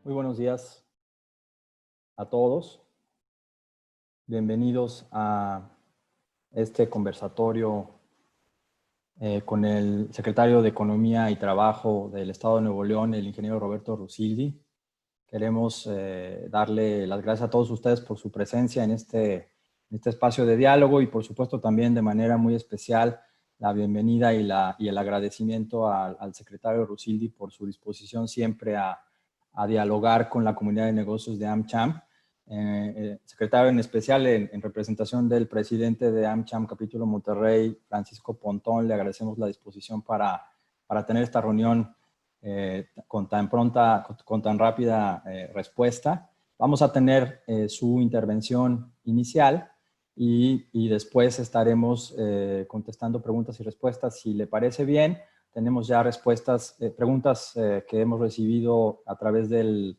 Muy buenos días a todos. Bienvenidos a este conversatorio con el secretario de Economía y Trabajo del Estado de Nuevo León, el ingeniero Roberto Rusildi. Queremos darle las gracias a todos ustedes por su presencia en este espacio de diálogo y por supuesto también de manera muy especial la bienvenida y el agradecimiento al secretario Rusildi por su disposición siempre a dialogar con la comunidad de negocios de AmCham. Secretario en especial en representación del presidente de AmCham Capítulo Monterrey, Francisco Pontón, le agradecemos la disposición para tener esta reunión con tan rápida respuesta. Vamos a tener su intervención inicial y después estaremos contestando preguntas y respuestas. Si le parece bien, tenemos ya preguntas que hemos recibido a través de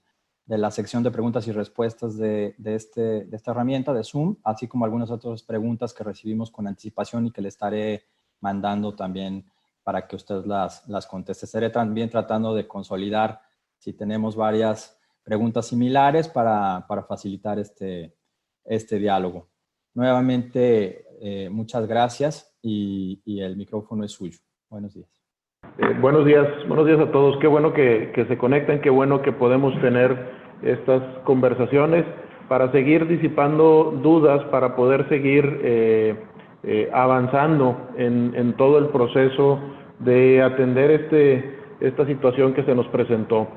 la sección de preguntas y respuestas de esta herramienta de Zoom, así como algunas otras preguntas que recibimos con anticipación y que le estaré mandando también para que usted las conteste. Estaré también tratando de consolidar si tenemos varias preguntas similares para facilitar este diálogo. Nuevamente, muchas gracias y el micrófono es suyo. Buenos días. Buenos días a todos. Qué bueno que se conecten, qué bueno que podemos tener estas conversaciones para seguir disipando dudas, para poder seguir avanzando en todo el proceso de atender esta situación que se nos presentó.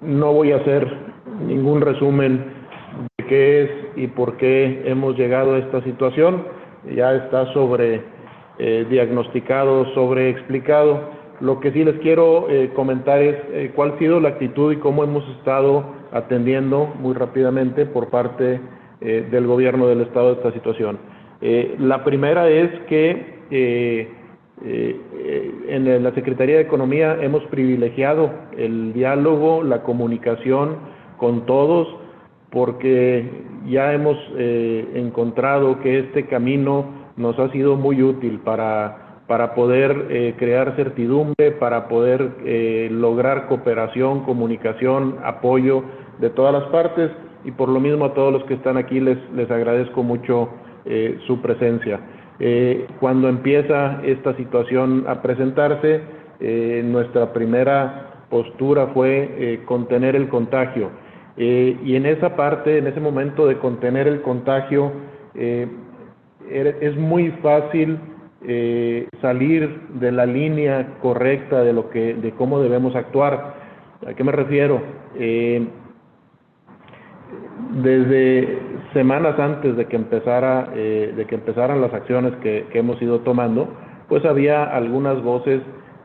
No voy a hacer ningún resumen de qué es y por qué hemos llegado a esta situación. Ya está diagnosticado, explicado. Lo que sí les quiero comentar es cuál ha sido la actitud y cómo hemos estado atendiendo muy rápidamente por parte del gobierno del estado de esta situación. La primera es que en la Secretaría de Economía hemos privilegiado el diálogo, la comunicación con todos, porque ya hemos encontrado que este camino nos ha sido muy útil para poder crear certidumbre, para poder lograr cooperación, comunicación, apoyo de todas las partes, y por lo mismo a todos los que están aquí les agradezco mucho su presencia. Cuando empieza esta situación a presentarse, nuestra primera postura fue contener el contagio. Y en esa parte, en ese momento de contener el contagio, es muy fácil salir de la línea correcta de cómo debemos actuar. ¿A qué me refiero? Desde semanas antes de que empezaran las acciones que hemos ido tomando, pues había algunas voces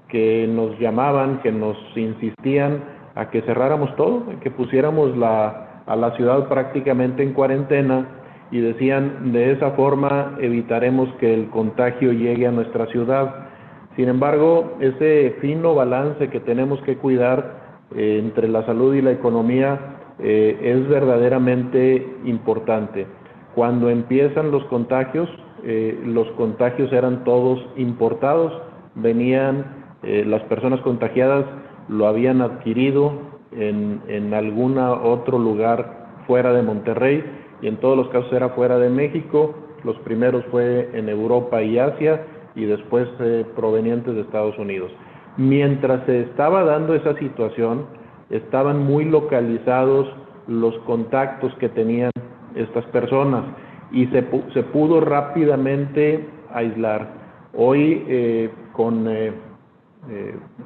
que nos llamaban, que nos insistían a que cerráramos todo, que pusiéramos a la ciudad prácticamente en cuarentena, y decían, de esa forma evitaremos que el contagio llegue a nuestra ciudad. Sin embargo, ese fino balance que tenemos que cuidar entre la salud y la economía es verdaderamente importante. Cuando empiezan los contagios eran todos importados, las personas contagiadas lo habían adquirido en algún otro lugar fuera de Monterrey, y en todos los casos era fuera de México. Los primeros fue en Europa y Asia, y después provenientes de Estados Unidos. Mientras se estaba dando esa situación, estaban muy localizados los contactos que tenían estas personas, y se pudo rápidamente aislar. Hoy, con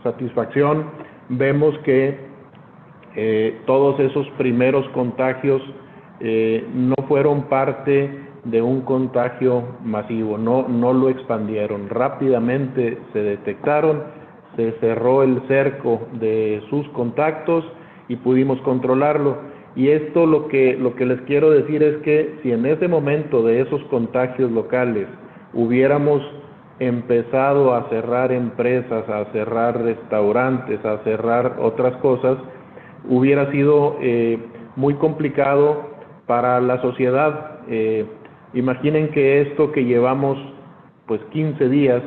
satisfacción, vemos que todos esos primeros contagios no fueron parte de un contagio masivo, no lo expandieron. Rápidamente se detectaron, se cerró el cerco de sus contactos y pudimos controlarlo. Y esto lo que les quiero decir es que si en ese momento de esos contagios locales hubiéramos empezado a cerrar empresas, a cerrar restaurantes, a cerrar otras cosas, hubiera sido muy complicado para la sociedad. Imaginen que esto que llevamos pues 15 días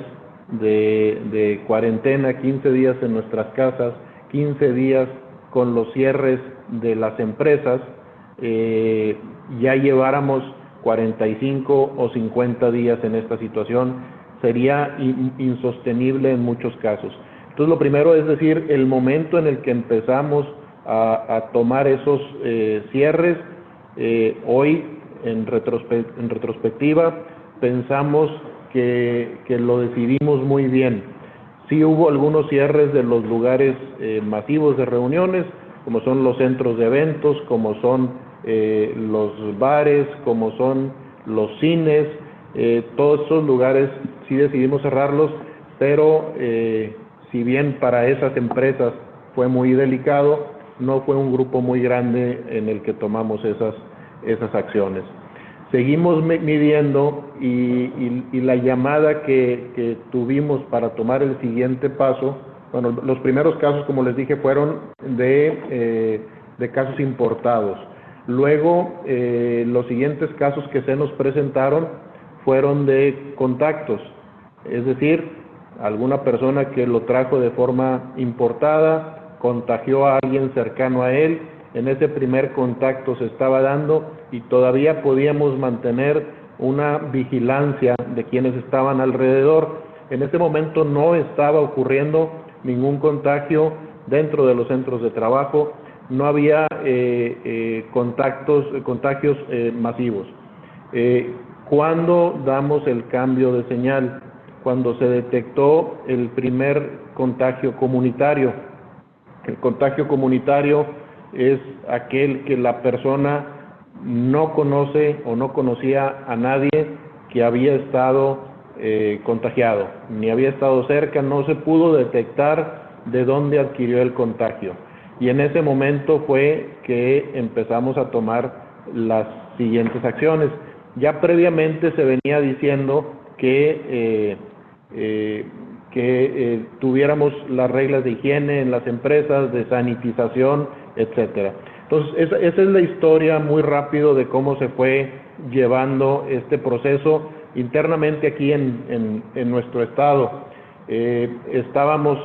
de cuarentena, 15 días en nuestras casas, 15 días con los cierres de las empresas ya lleváramos 45 o 50 días en esta situación, sería insostenible en muchos casos. Entonces, lo primero es decir, el momento en el que empezamos a tomar esos cierres, hoy en retrospectiva, pensamos que lo decidimos muy bien. Sí hubo algunos cierres de los lugares masivos de reuniones, como son los centros de eventos, como son los bares, como son los cines, todos esos lugares sí decidimos cerrarlos, pero si bien para esas empresas fue muy delicado, no fue un grupo muy grande en el que tomamos esas acciones. Seguimos midiendo y la llamada que tuvimos para tomar el siguiente paso, bueno, los primeros casos, como les dije, fueron de casos importados. Luego, los siguientes casos que se nos presentaron fueron de contactos, es decir, alguna persona que lo trajo de forma importada, contagió a alguien cercano a él, en ese primer contacto se estaba dando y todavía podíamos mantener una vigilancia de quienes estaban alrededor. En ese momento no estaba ocurriendo ningún contagio dentro de los centros de trabajo, no había contagios masivos. ¿Cuándo damos el cambio de señal? Cuando se detectó el primer contagio comunitario. El contagio comunitario es aquel que la persona no conoce o no conocía a nadie que había estado contagiado, ni había estado cerca, no se pudo detectar de dónde adquirió el contagio. Y en ese momento fue que empezamos a tomar las siguientes acciones. Ya previamente se venía diciendo que tuviéramos las reglas de higiene en las empresas, de sanitización, etcétera. Entonces, esa es la historia muy rápido de cómo se fue llevando este proceso internamente aquí en nuestro estado. Estábamos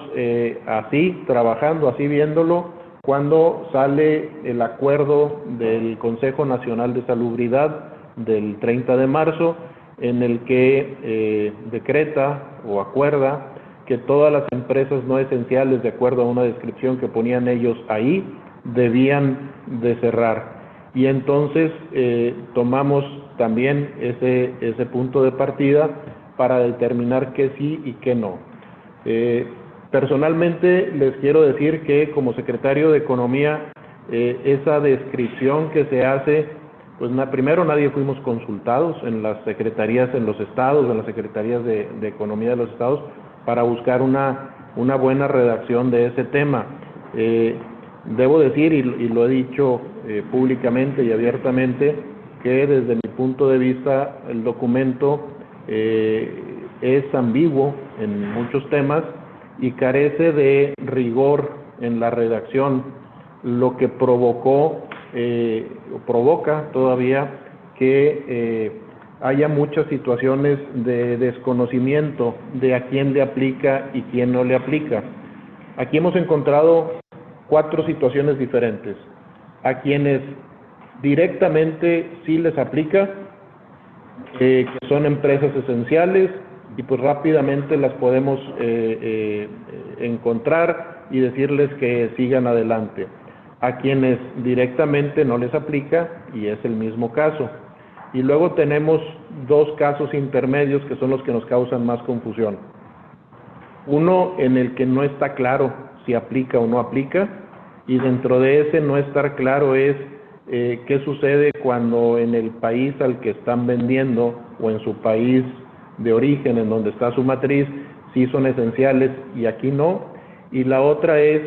así, trabajando, así viéndolo, cuando sale el acuerdo del Consejo Nacional de Salubridad del 30 de marzo, en el que decreta o acuerda que todas las empresas no esenciales, de acuerdo a una descripción que ponían ellos ahí, debían de cerrar. Y entonces tomamos también ese punto de partida para determinar qué sí y qué no. Personalmente les quiero decir que como secretario de Economía, esa descripción que se hace, pues primero nadie fuimos consultados en las secretarías en los estados, en las secretarías de Economía de los estados, para buscar una buena redacción de ese tema. Debo decir, y lo he dicho públicamente y abiertamente, que desde mi punto de vista el documento es ambiguo en muchos temas y carece de rigor en la redacción, lo que provocó o provoca todavía que haya muchas situaciones de desconocimiento de a quién le aplica y quién no le aplica. Aquí hemos encontrado 4 situaciones diferentes. A quienes directamente sí les aplica, que son empresas esenciales, y pues rápidamente las podemos encontrar y decirles que sigan adelante. A quienes directamente no les aplica, y es el mismo caso. Y luego tenemos 2 casos intermedios que son los que nos causan más confusión. Uno en el que no está claro si aplica o no aplica, y dentro de ese no estar claro es qué sucede cuando en el país al que están vendiendo o en su país de origen, en donde está su matriz, sí son esenciales y aquí no. Y la otra es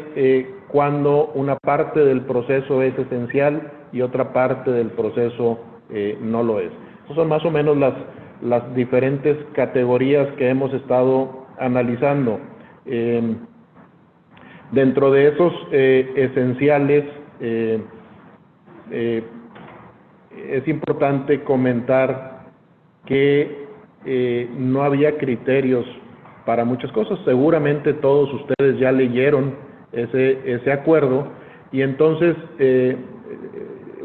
cuando una parte del proceso es esencial y otra parte del proceso no lo es. Esas son más o menos las diferentes categorías que hemos estado analizando. Dentro de esos esenciales, es importante comentar que no había criterios para muchas cosas. Seguramente todos ustedes ya leyeron ese acuerdo, Y entonces,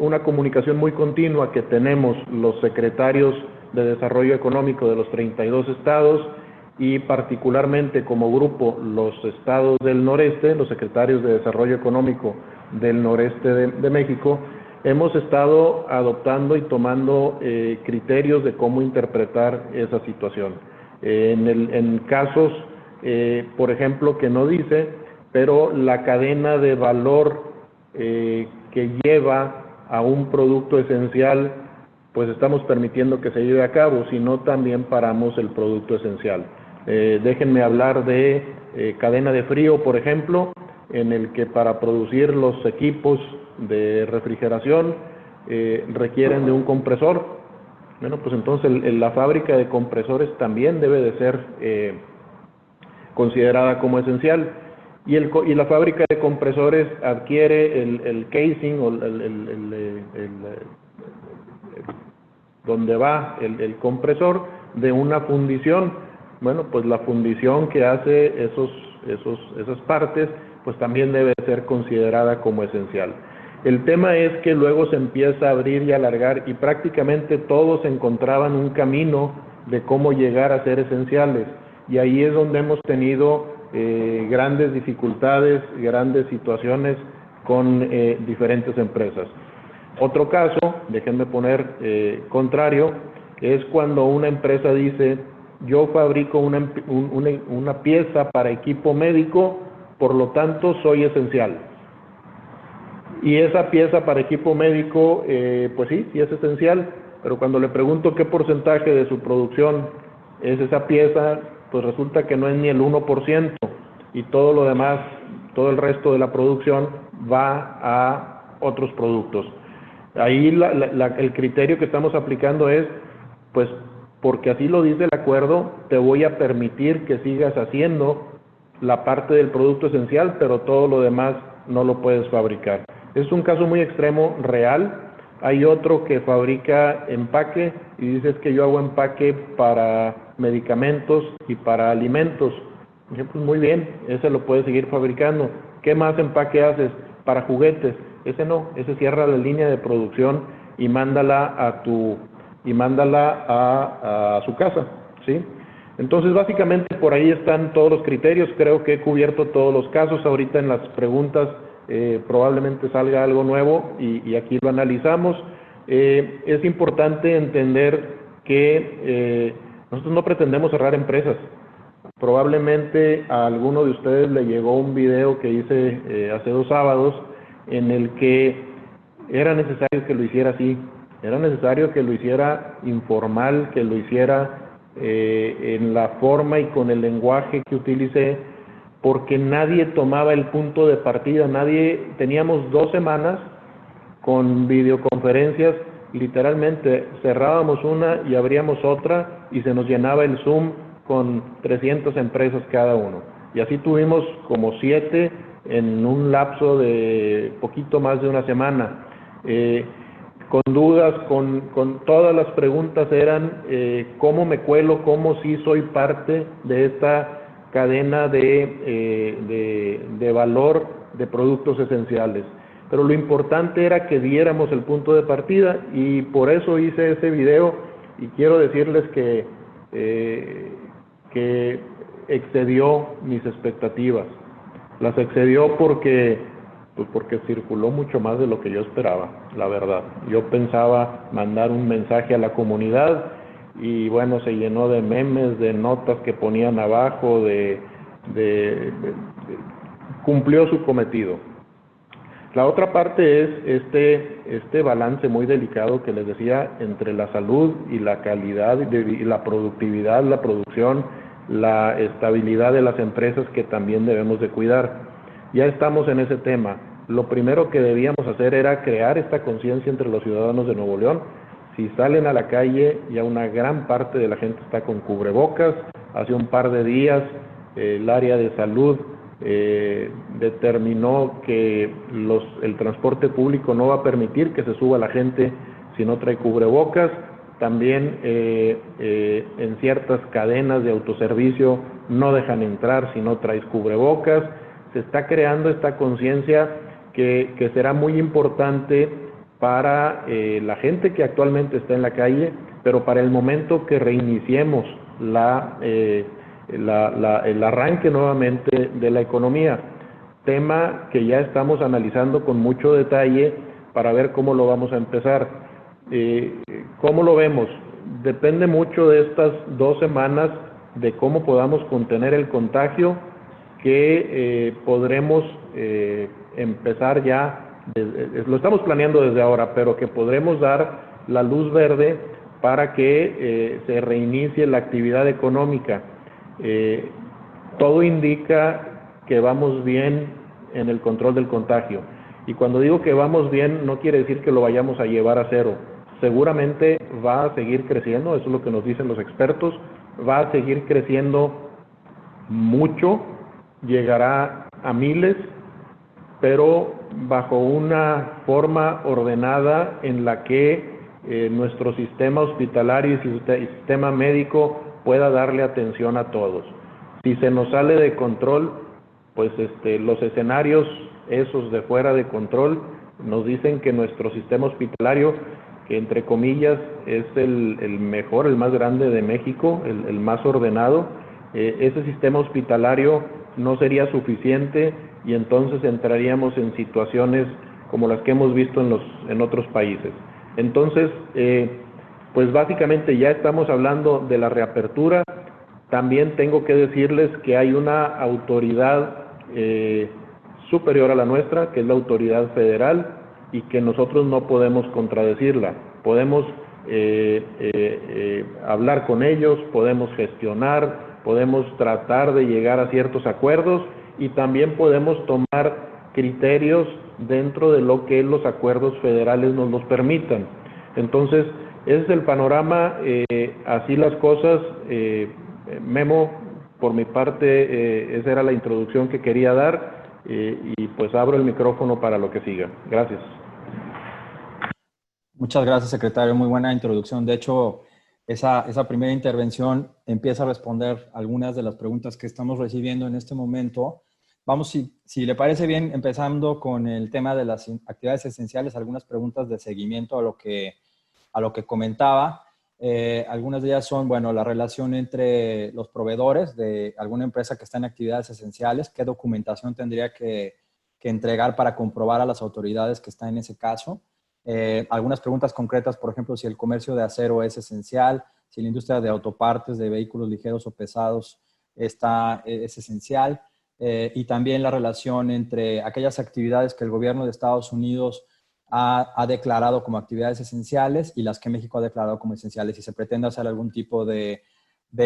una comunicación muy continua que tenemos los secretarios de Desarrollo Económico de los 32 estados y particularmente como grupo los estados del noreste, los secretarios de Desarrollo Económico del noreste de México, hemos estado adoptando y tomando criterios de cómo interpretar esa situación. En casos, por ejemplo, que no dice, pero la cadena de valor que lleva a un producto esencial, pues estamos permitiendo que se lleve a cabo, si no también paramos el producto esencial. Déjenme hablar de cadena de frío, por ejemplo, en el que para producir los equipos de refrigeración requieren de un compresor. Bueno, pues entonces la fábrica de compresores también debe de ser considerada como esencial. Y la fábrica de compresores adquiere el casing o donde va el compresor de una fundición. Bueno, pues la fundición que hace esas partes, pues también debe ser considerada como esencial. El tema es que luego se empieza a abrir y alargar y prácticamente todos encontraban un camino de cómo llegar a ser esenciales. Y ahí es donde hemos tenido grandes dificultades, grandes situaciones con diferentes empresas. Otro caso, déjenme poner contrario, es cuando una empresa dice: yo fabrico una pieza para equipo médico, por lo tanto soy esencial. Y esa pieza para equipo médico, pues sí es esencial, pero cuando le pregunto qué porcentaje de su producción es esa pieza, pues resulta que no es ni el 1%, y todo lo demás, todo el resto de la producción va a otros productos. Ahí el criterio que estamos aplicando es, pues porque así lo dice el acuerdo, te voy a permitir que sigas haciendo la parte del producto esencial, pero todo lo demás no lo puedes fabricar. Es un caso muy extremo, real. Hay otro que fabrica empaque y dices que yo hago empaque para medicamentos y para alimentos. Pues muy bien, ese lo puedes seguir fabricando. ¿Qué más empaque haces? Para juguetes. Ese no, ese cierra la línea de producción y mándala a su casa, ¿sí? Entonces, básicamente por ahí están todos los criterios. Creo que he cubierto todos los casos. Ahorita en las preguntas probablemente salga algo nuevo y aquí lo analizamos. Es importante entender que nosotros no pretendemos cerrar empresas. Probablemente a alguno de ustedes le llegó un video que hice hace 2 sábados en el que era necesario que lo hiciera así. Era necesario que lo hiciera informal, que lo hiciera en la forma y con el lenguaje que utilicé, porque nadie tomaba el punto de partida. Teníamos 2 semanas con videoconferencias, literalmente cerrábamos una y abríamos otra y se nos llenaba el Zoom con 300 empresas cada uno. Y así tuvimos como 7 en un lapso de poquito más de una semana. Con dudas, con todas las preguntas eran cómo me cuelo, cómo sí soy parte de esta cadena de valor de productos esenciales. Pero lo importante era que diéramos el punto de partida y por eso hice ese video y quiero decirles que excedió mis expectativas. Las excedió porque circuló mucho más de lo que yo esperaba, la verdad. Yo pensaba mandar un mensaje a la comunidad y bueno, se llenó de memes, de notas que ponían abajo, cumplió su cometido. La otra parte es este balance muy delicado que les decía entre la salud y la calidad y la productividad, la producción, la estabilidad de las empresas que también debemos de cuidar. Ya estamos en ese tema. Lo primero que debíamos hacer era crear esta conciencia entre los ciudadanos de Nuevo León. Si salen a la calle, ya una gran parte de la gente está con cubrebocas. Hace un par de días el área de salud determinó que el transporte público no va a permitir que se suba la gente si no trae cubrebocas. También en ciertas cadenas de autoservicio no dejan entrar si no traes cubrebocas. Se está creando esta conciencia que será muy importante para la gente que actualmente está en la calle, pero para el momento que reiniciemos el arranque nuevamente de la economía, tema que ya estamos analizando con mucho detalle para ver cómo lo vamos a empezar. ¿Cómo lo vemos? Depende mucho de estas 2 semanas de cómo podamos contener el contagio, que podremos empezar ya, lo estamos planeando desde ahora, pero que podremos dar la luz verde para que se reinicie la actividad económica. Todo indica que vamos bien en el control del contagio. Y cuando digo que vamos bien, no quiere decir que lo vayamos a llevar a cero. Seguramente va a seguir creciendo, eso es lo que nos dicen los expertos, va a seguir creciendo mucho, llegará a miles, pero bajo una forma ordenada en la que nuestro sistema hospitalario y sistema médico pueda darle atención a todos. Si se nos sale de control, pues los escenarios esos de fuera de control nos dicen que nuestro sistema hospitalario, que entre comillas es el mejor, el más grande de México, el más ordenado, ese sistema hospitalario no sería suficiente y entonces entraríamos en situaciones como las que hemos visto en otros países. Entonces, pues básicamente ya estamos hablando de la reapertura. También tengo que decirles que hay una autoridad superior a la nuestra, que es la autoridad federal, y que nosotros no podemos contradecirla. Podemos hablar con ellos, podemos gestionar, podemos tratar de llegar a ciertos acuerdos y también podemos tomar criterios dentro de lo que los acuerdos federales nos los permitan. Entonces, ese es el panorama, así las cosas. Memo, por mi parte, esa era la introducción que quería dar y pues abro el micrófono para lo que siga. Gracias. Muchas gracias, secretario. Muy buena introducción. De hecho, esa primera intervención empieza a responder algunas de las preguntas que estamos recibiendo en este momento. Vamos, si le parece bien, empezando con el tema de las actividades esenciales, algunas preguntas de seguimiento a lo que comentaba. Algunas de ellas son, bueno, la relación entre los proveedores de alguna empresa que está en actividades esenciales, qué documentación tendría que entregar para comprobar a las autoridades que está en ese caso. Algunas preguntas concretas, por ejemplo, si el comercio de acero es esencial, si la industria de autopartes de vehículos ligeros o pesados es esencial, y también la relación entre aquellas actividades que el gobierno de Estados Unidos ha declarado como actividades esenciales y las que México ha declarado como esenciales, y se pretende hacer algún tipo de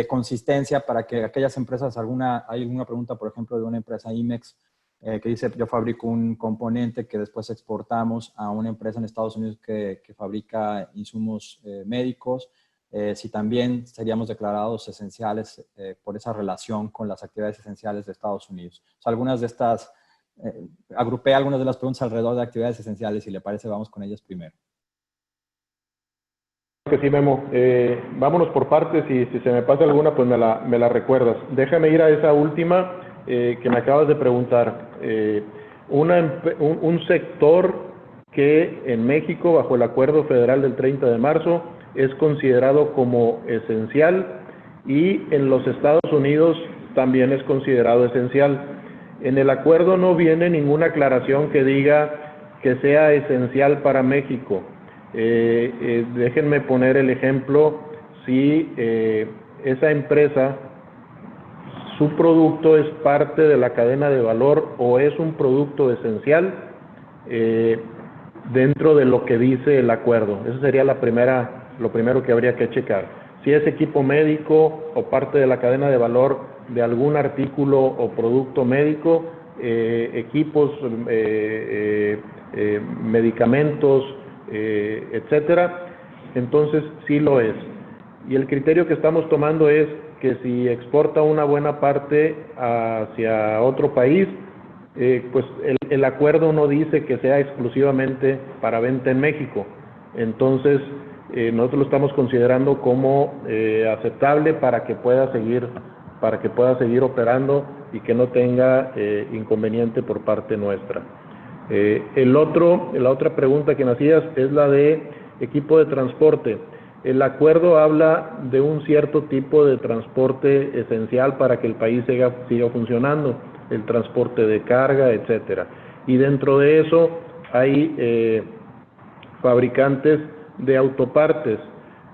consistencia para que aquellas empresas, hay alguna pregunta, por ejemplo, de una empresa IMEX, que dice, yo fabrico un componente que después exportamos a una empresa en Estados Unidos que fabrica insumos médicos, si también seríamos declarados esenciales por esa relación con las actividades esenciales de Estados Unidos. O sea, algunas de estas, agrupé algunas de las preguntas alrededor de actividades esenciales, si le parece, vamos con ellas primero. Que sí, Memo. Vámonos por partes y si se me pasa alguna, pues me la recuerdas. Déjame ir a esa última que me acabas de preguntar. Un sector que en México, bajo el acuerdo federal del 30 de marzo, es considerado como esencial y en los Estados Unidos también es considerado esencial. En el acuerdo no viene ninguna aclaración que diga que sea esencial para México. Déjenme poner el ejemplo, si esa empresa, su producto es parte de la cadena de valor o es un producto esencial dentro de lo que dice el acuerdo. Eso sería lo primero que habría que checar. Si es equipo médico o parte de la cadena de valor de algún artículo o producto médico, equipos, medicamentos, etcétera, entonces sí lo es. Y el criterio que estamos tomando es que si exporta una buena parte hacia otro país, pues el acuerdo no dice que sea exclusivamente para venta en México. Entonces, nosotros lo estamos considerando como aceptable para que pueda seguir operando y que no tenga inconveniente por parte nuestra. La otra pregunta que me hacías es la de equipo de transporte. El acuerdo habla de un cierto tipo de transporte esencial para que el país siga funcionando, el transporte de carga, etcétera. Y dentro de eso hay fabricantes de autopartes.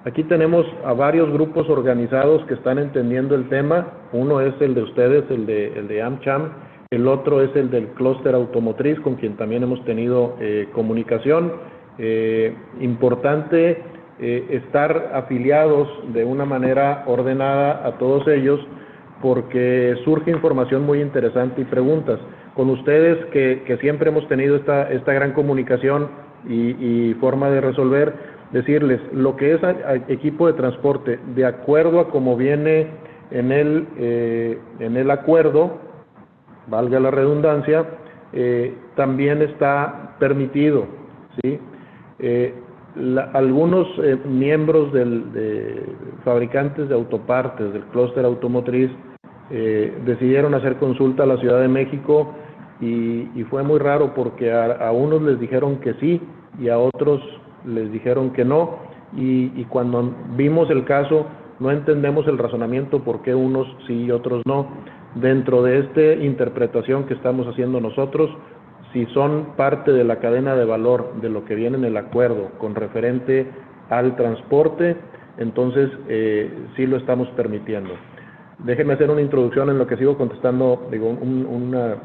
Aquí tenemos a varios grupos organizados que están entendiendo el tema. Uno es el de ustedes, el de AmCham. El otro es el del clúster automotriz, con quien también hemos tenido comunicación. Importante estar afiliados de una manera ordenada a todos ellos, porque surge información muy interesante y preguntas. Con ustedes, que siempre hemos tenido esta gran comunicación y forma de resolver, decirles lo que es equipo de transporte, de acuerdo a como viene en el acuerdo, valga la redundancia, también está permitido, ¿sí? Algunos miembros de fabricantes de autopartes del clúster automotriz decidieron hacer consulta a la Ciudad de México y fue muy raro porque a unos les dijeron que sí y a otros les dijeron que no, y cuando vimos el caso no entendemos el razonamiento por qué unos sí y otros no. Dentro de esta interpretación que estamos haciendo nosotros, si son parte de la cadena de valor de lo que viene en el acuerdo con referente al transporte, entonces sí lo estamos permitiendo. Déjenme hacer una introducción en lo que sigo contestando, digo, una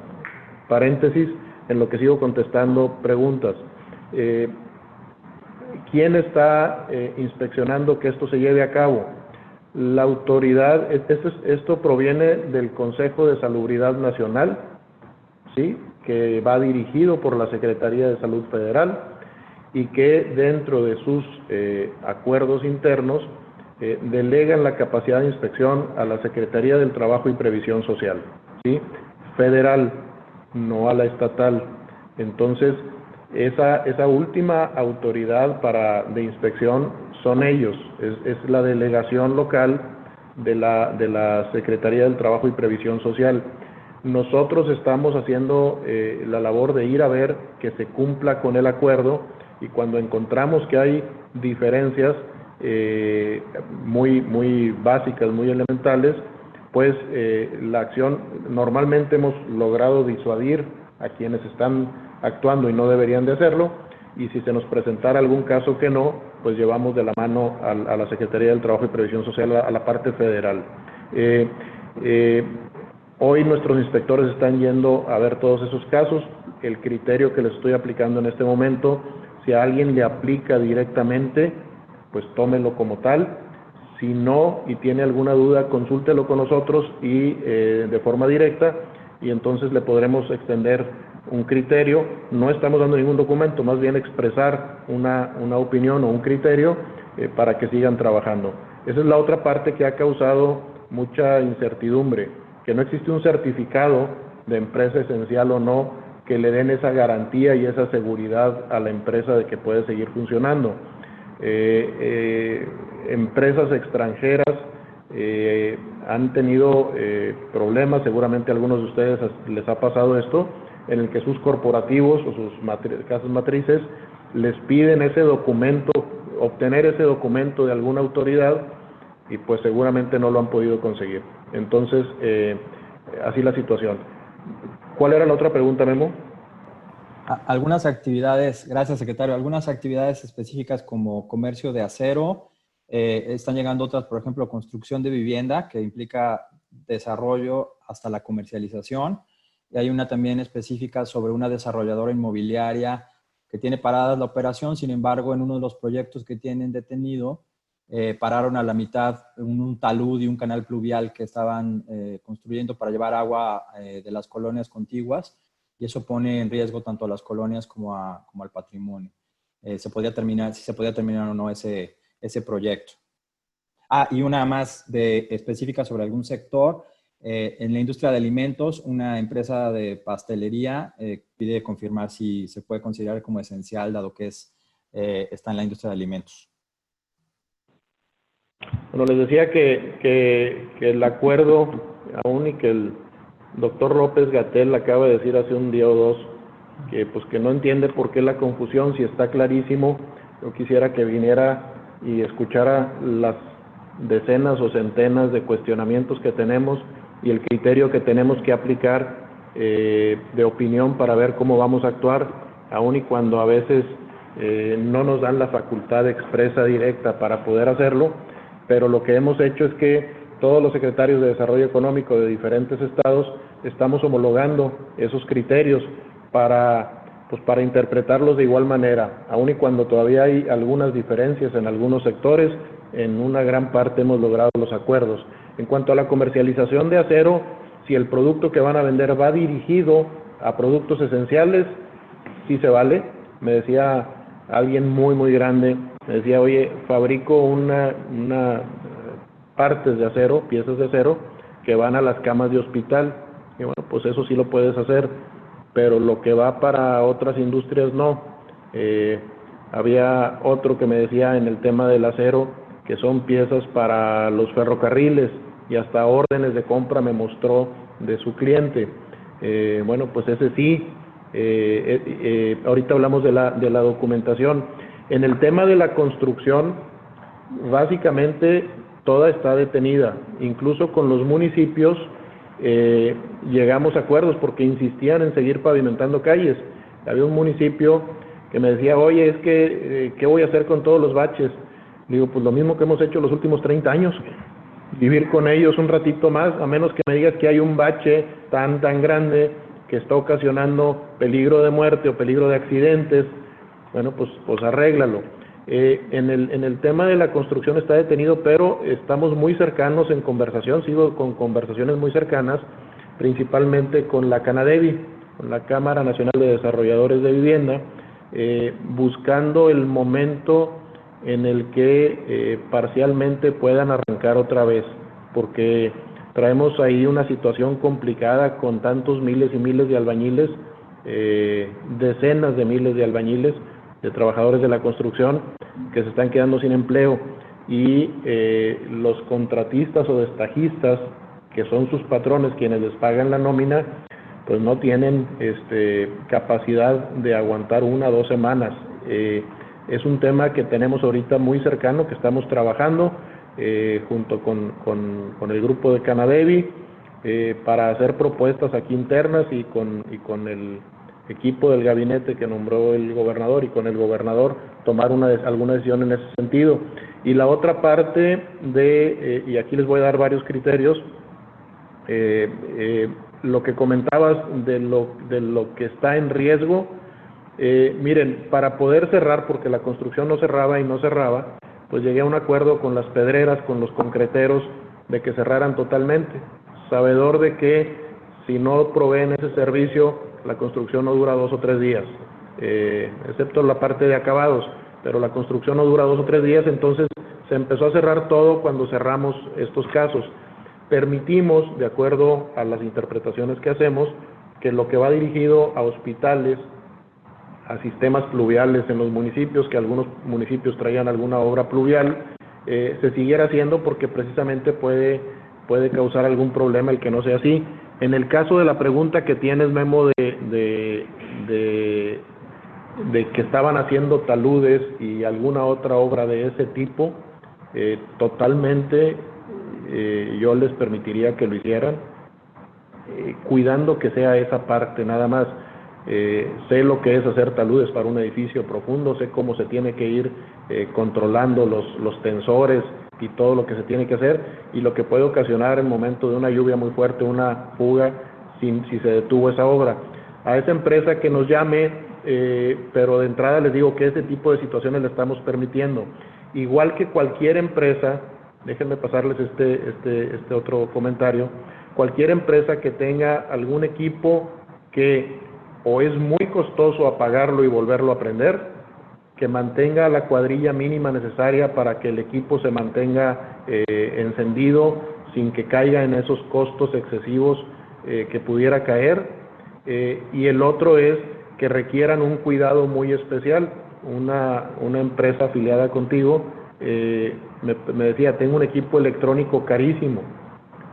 paréntesis en lo que sigo contestando preguntas. ¿Quién está inspeccionando que esto se lleve a cabo? La autoridad, esto proviene del Consejo de Salubridad Nacional, ¿sí?, que va dirigido por la Secretaría de Salud Federal y que dentro de sus acuerdos internos delegan la capacidad de inspección a la Secretaría del Trabajo y Previsión Social, ¿sí?, federal, no a la estatal. Entonces, esa última autoridad de inspección son ellos, es la delegación local de la Secretaría del Trabajo y Previsión Social. Nosotros estamos haciendo la labor de ir a ver que se cumpla con el acuerdo, y cuando encontramos que hay diferencias muy básicas, muy elementales, pues la acción, normalmente hemos logrado disuadir a quienes están actuando y no deberían de hacerlo, y si se nos presentara algún caso que no, pues llevamos de la mano a la Secretaría del Trabajo y Previsión Social, a la parte federal. Hoy nuestros inspectores están yendo a ver todos esos casos. El criterio que les estoy aplicando en este momento, si a alguien le aplica directamente, pues tómelo como tal. Si no y tiene alguna duda, consúltelo con nosotros y de forma directa, y entonces le podremos extender un criterio. No estamos dando ningún documento, más bien expresar una opinión o un criterio para que sigan trabajando. Esa es la otra parte que ha causado mucha incertidumbre, que no existe un certificado de empresa esencial o no que le den esa garantía y esa seguridad a la empresa de que puede seguir funcionando. Empresas extranjeras han tenido problemas, seguramente a algunos de ustedes les ha pasado esto, en el que sus corporativos o sus casas matrices les piden ese documento, obtener ese documento de alguna autoridad, y pues seguramente no lo han podido conseguir. Entonces, así la situación. ¿Cuál era la otra pregunta, Memo? Algunas actividades, gracias secretario, algunas actividades específicas como comercio de acero, están llegando otras, por ejemplo, construcción de vivienda, que implica desarrollo hasta la comercialización, y hay una también específica sobre una desarrolladora inmobiliaria que tiene parada la operación. Sin embargo, en uno de los proyectos que tienen detenido, pararon a la mitad un talud y un canal pluvial que estaban construyendo para llevar agua de las colonias contiguas, y eso pone en riesgo tanto a las colonias como al patrimonio. Si se podía terminar o no ese proyecto. Y una más específica sobre algún sector. En la industria de alimentos, una empresa de pastelería pide confirmar si se puede considerar como esencial, dado que está en la industria de alimentos. Bueno, les decía que el acuerdo, aún y que el doctor López-Gatell acaba de decir hace un día o dos que no entiende por qué la confusión, si está clarísimo. Yo quisiera que viniera y escuchara las decenas o centenas de cuestionamientos que tenemos y el criterio que tenemos que aplicar de opinión para ver cómo vamos a actuar, aun y cuando a veces no nos dan la facultad expresa directa para poder hacerlo, pero lo que hemos hecho es que todos los secretarios de Desarrollo Económico de diferentes estados estamos homologando esos criterios para interpretarlos de igual manera, aun y cuando todavía hay algunas diferencias en algunos sectores, en una gran parte hemos logrado los acuerdos. En cuanto a la comercialización de acero, si el producto que van a vender va dirigido a productos esenciales, sí se vale. Me decía alguien muy grande, me decía, oye, fabrico partes de acero, piezas de acero, que van a las camas de hospital. Y bueno, pues eso sí lo puedes hacer, pero lo que va para otras industrias no. Había otro que me decía en el tema del acero, que son piezas para los ferrocarriles, y hasta órdenes de compra me mostró de su cliente. Bueno, pues ese sí. Ahorita hablamos de la documentación. En el tema de la construcción, básicamente toda está detenida. Incluso con los municipios llegamos a acuerdos porque insistían en seguir pavimentando calles. Había un municipio que me decía, oye, es que ¿qué voy a hacer con todos los baches? Digo, pues lo mismo que hemos hecho los últimos 30 años, vivir con ellos un ratito más, a menos que me digas que hay un bache tan grande que está ocasionando peligro de muerte o peligro de accidentes. Bueno, pues arréglalo. En el tema de la construcción está detenido, pero estamos muy cercanos en conversación, sigo con conversaciones muy cercanas, principalmente con la Canadevi, con la Cámara Nacional de Desarrolladores de Vivienda, buscando el momento en el que parcialmente puedan arrancar otra vez, porque traemos ahí una situación complicada con tantos miles y miles de albañiles, decenas de miles de albañiles, de trabajadores de la construcción que se están quedando sin empleo, y los contratistas o destajistas, que son sus patrones quienes les pagan la nómina, pues no tienen capacidad de aguantar 1 o 2 semanas. Es un tema que tenemos ahorita muy cercano, que estamos trabajando junto con el grupo de Canadevi para hacer propuestas aquí internas y con el equipo del gabinete que nombró el gobernador, y con el gobernador tomar alguna decisión en ese sentido. Y la otra parte y aquí les voy a dar varios criterios, lo que comentabas de lo que está en riesgo. Miren, para poder cerrar, porque la construcción no cerraba, pues llegué a un acuerdo con las pedreras, con los concreteros, de que cerraran totalmente, sabedor de que si no proveen ese servicio, la construcción no dura 2 o 3 días, excepto la parte de acabados, pero la construcción no dura 2 o 3 días, entonces se empezó a cerrar todo cuando cerramos estos casos. Permitimos, de acuerdo a las interpretaciones que hacemos, que lo que va dirigido a hospitales, a sistemas pluviales en los municipios, que algunos municipios traían alguna obra pluvial, se siguiera haciendo, porque precisamente puede causar algún problema el que no sea así. En el caso de la pregunta que tienes, Memo, de que estaban haciendo taludes y alguna otra obra de ese tipo, totalmente yo les permitiría que lo hicieran, cuidando que sea esa parte nada más. Sé lo que es hacer taludes para un edificio profundo, sé cómo se tiene que ir controlando los tensores y todo lo que se tiene que hacer, y lo que puede ocasionar en el momento de una lluvia muy fuerte, una fuga, si se detuvo esa obra. A esa empresa que nos llame, pero de entrada les digo que ese tipo de situaciones le estamos permitiendo. Igual que cualquier empresa, déjenme pasarles este otro comentario, cualquier empresa que tenga algún equipo que o es muy costoso apagarlo y volverlo a prender, que mantenga la cuadrilla mínima necesaria para que el equipo se mantenga encendido sin que caiga en esos costos excesivos que pudiera caer, y el otro es que requieran un cuidado muy especial. Una empresa afiliada contigo me decía, tengo un equipo electrónico carísimo,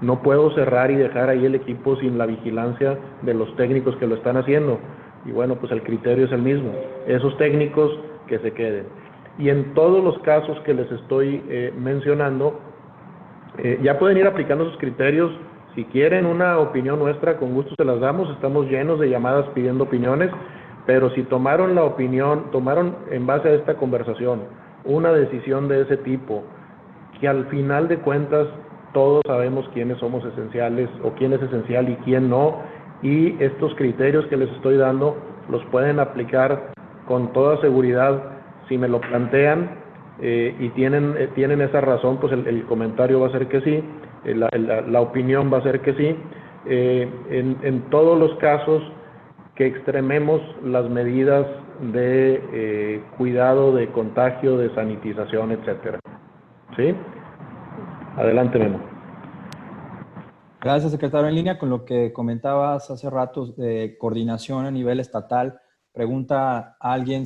no puedo cerrar y dejar ahí el equipo sin la vigilancia de los técnicos que lo están haciendo. Y bueno, pues el criterio es el mismo. Esos técnicos que se queden. Y en todos los casos que les estoy mencionando, ya pueden ir aplicando esos criterios. Si quieren una opinión nuestra, con gusto se las damos. Estamos llenos de llamadas pidiendo opiniones, pero si tomaron la opinión, tomaron en base a esta conversación una decisión de ese tipo, que al final de cuentas todos sabemos quiénes somos esenciales o quién es esencial y quién no, y estos criterios que les estoy dando los pueden aplicar con toda seguridad si me lo plantean y tienen esa razón, pues el comentario va a ser que sí, la opinión va a ser que sí. En todos los casos que extrememos las medidas de cuidado, de contagio, de sanitización, etcétera. ¿Sí? Adelante, Memo. Gracias, secretario. En línea con lo que comentabas hace rato de coordinación a nivel estatal, pregunta a alguien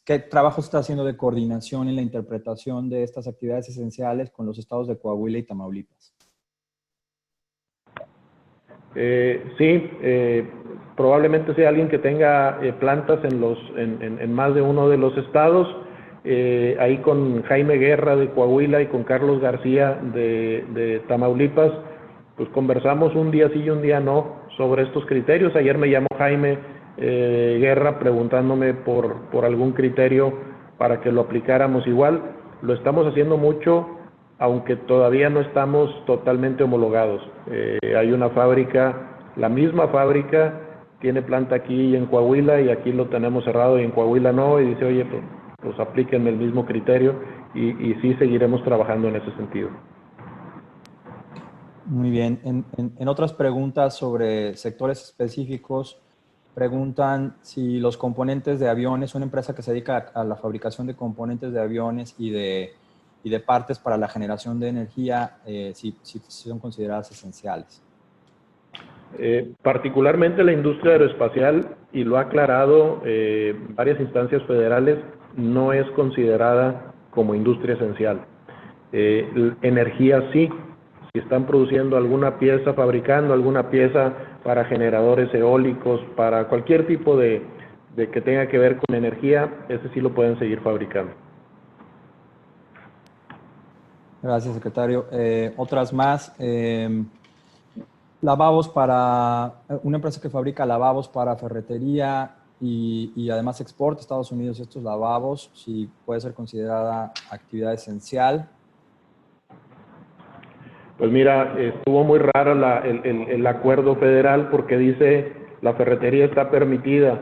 qué trabajo está haciendo de coordinación en la interpretación de estas actividades esenciales con los estados de Coahuila y Tamaulipas. Sí, probablemente sea alguien que tenga plantas en más de uno de los estados. Ahí con Jaime Guerra de Coahuila y con Carlos García de Tamaulipas, pues conversamos un día sí y un día no sobre estos criterios. Ayer me llamó Jaime Guerra preguntándome por algún criterio para que lo aplicáramos igual. Lo estamos haciendo mucho, aunque todavía no estamos totalmente homologados. Hay una fábrica, la misma fábrica, tiene planta aquí en Coahuila y aquí lo tenemos cerrado y en Coahuila no, y dice, oye, pues aplíquenme el mismo criterio y sí seguiremos trabajando en ese sentido. Muy bien. En otras preguntas sobre sectores específicos, preguntan si los componentes de aviones, una empresa que se dedica a la fabricación de componentes de aviones y de partes para la generación de energía, si son consideradas esenciales. Particularmente la industria aeroespacial, y lo ha aclarado varias instancias federales, no es considerada como industria esencial. Energía sí. Si están produciendo alguna pieza, fabricando alguna pieza para generadores eólicos, para cualquier tipo de que tenga que ver con energía, ese sí lo pueden seguir fabricando. Gracias, secretario. Otras más. Lavabos para una empresa que fabrica lavabos para ferretería y además exporta a Estados Unidos estos lavabos, si puede ser considerada actividad esencial. Pues mira, estuvo muy raro el acuerdo federal porque dice la ferretería está permitida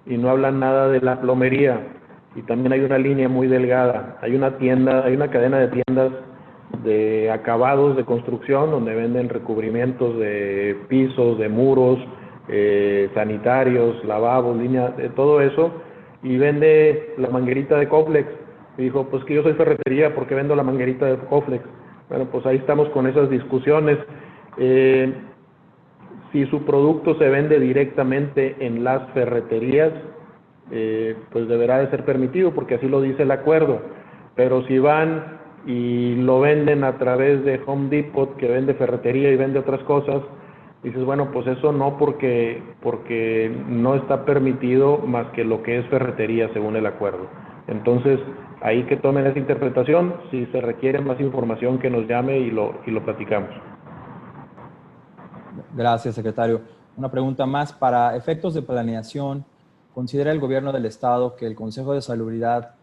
y no hablan nada de la plomería, y también hay una línea muy delgada. Hay una cadena de tiendas de acabados de construcción donde venden recubrimientos de pisos, de muros, sanitarios, lavabos, todo eso, y vende la manguerita de Coflex. Y dijo, pues que yo soy ferretería, ¿por qué vendo la manguerita de Coflex? Bueno, pues ahí estamos con esas discusiones. Si su producto se vende directamente en las ferreterías, pues deberá de ser permitido porque así lo dice el acuerdo. Pero si van y lo venden a través de Home Depot, que vende ferretería y vende otras cosas, dices, bueno, pues eso no, porque no está permitido más que lo que es ferretería según el acuerdo. Entonces, ahí que tomen esa interpretación. Si se requiere más información, que nos llame y lo platicamos. Gracias, secretario. Una pregunta más. Para efectos de planeación, ¿considera el gobierno del estado que el Consejo de Salubridad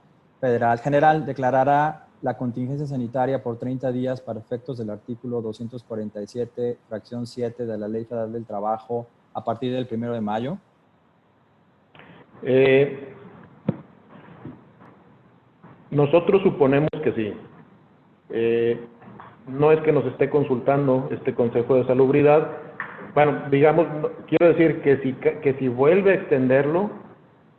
General declarará la contingencia sanitaria por 30 días para efectos del artículo 247, fracción 7 de la Ley Federal del Trabajo a partir del 1 de mayo? Nosotros suponemos que sí. No es que nos esté consultando este Consejo de Salubridad. Bueno, digamos, quiero decir que si vuelve a extenderlo,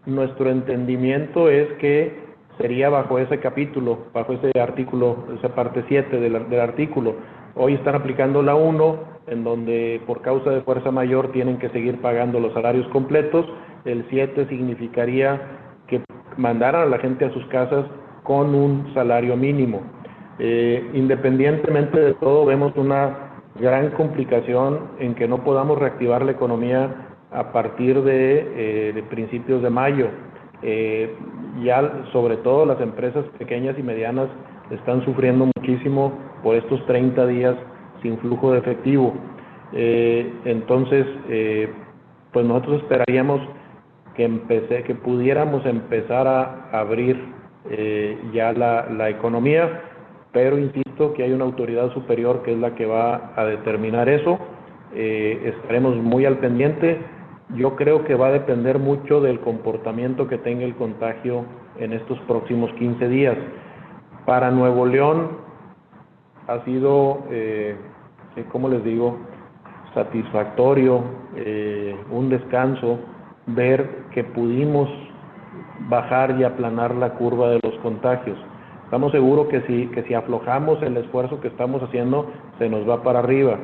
nuestro entendimiento es que sería bajo ese capítulo, bajo ese artículo, esa parte 7 del artículo. Hoy están aplicando la 1, en donde por causa de fuerza mayor tienen que seguir pagando los salarios completos. El 7 significaría que mandaran a la gente a sus casas con un salario mínimo. Independientemente de todo, vemos una gran complicación en que no podamos reactivar la economía a partir de principios de mayo. Ya sobre todo las empresas pequeñas y medianas están sufriendo muchísimo por estos 30 días sin flujo de efectivo. Entonces, pues nosotros esperaríamos que pudiéramos empezar a abrir ya la economía, pero insisto que hay una autoridad superior que es la que va a determinar eso. Estaremos muy al pendiente. Yo creo que va a depender mucho del comportamiento que tenga el contagio en estos próximos 15 días. Para Nuevo León ha sido, ¿cómo les digo?, satisfactorio, un descanso, ver que pudimos bajar y aplanar la curva de los contagios. Estamos seguros que si aflojamos el esfuerzo que estamos haciendo, se nos va para arriba.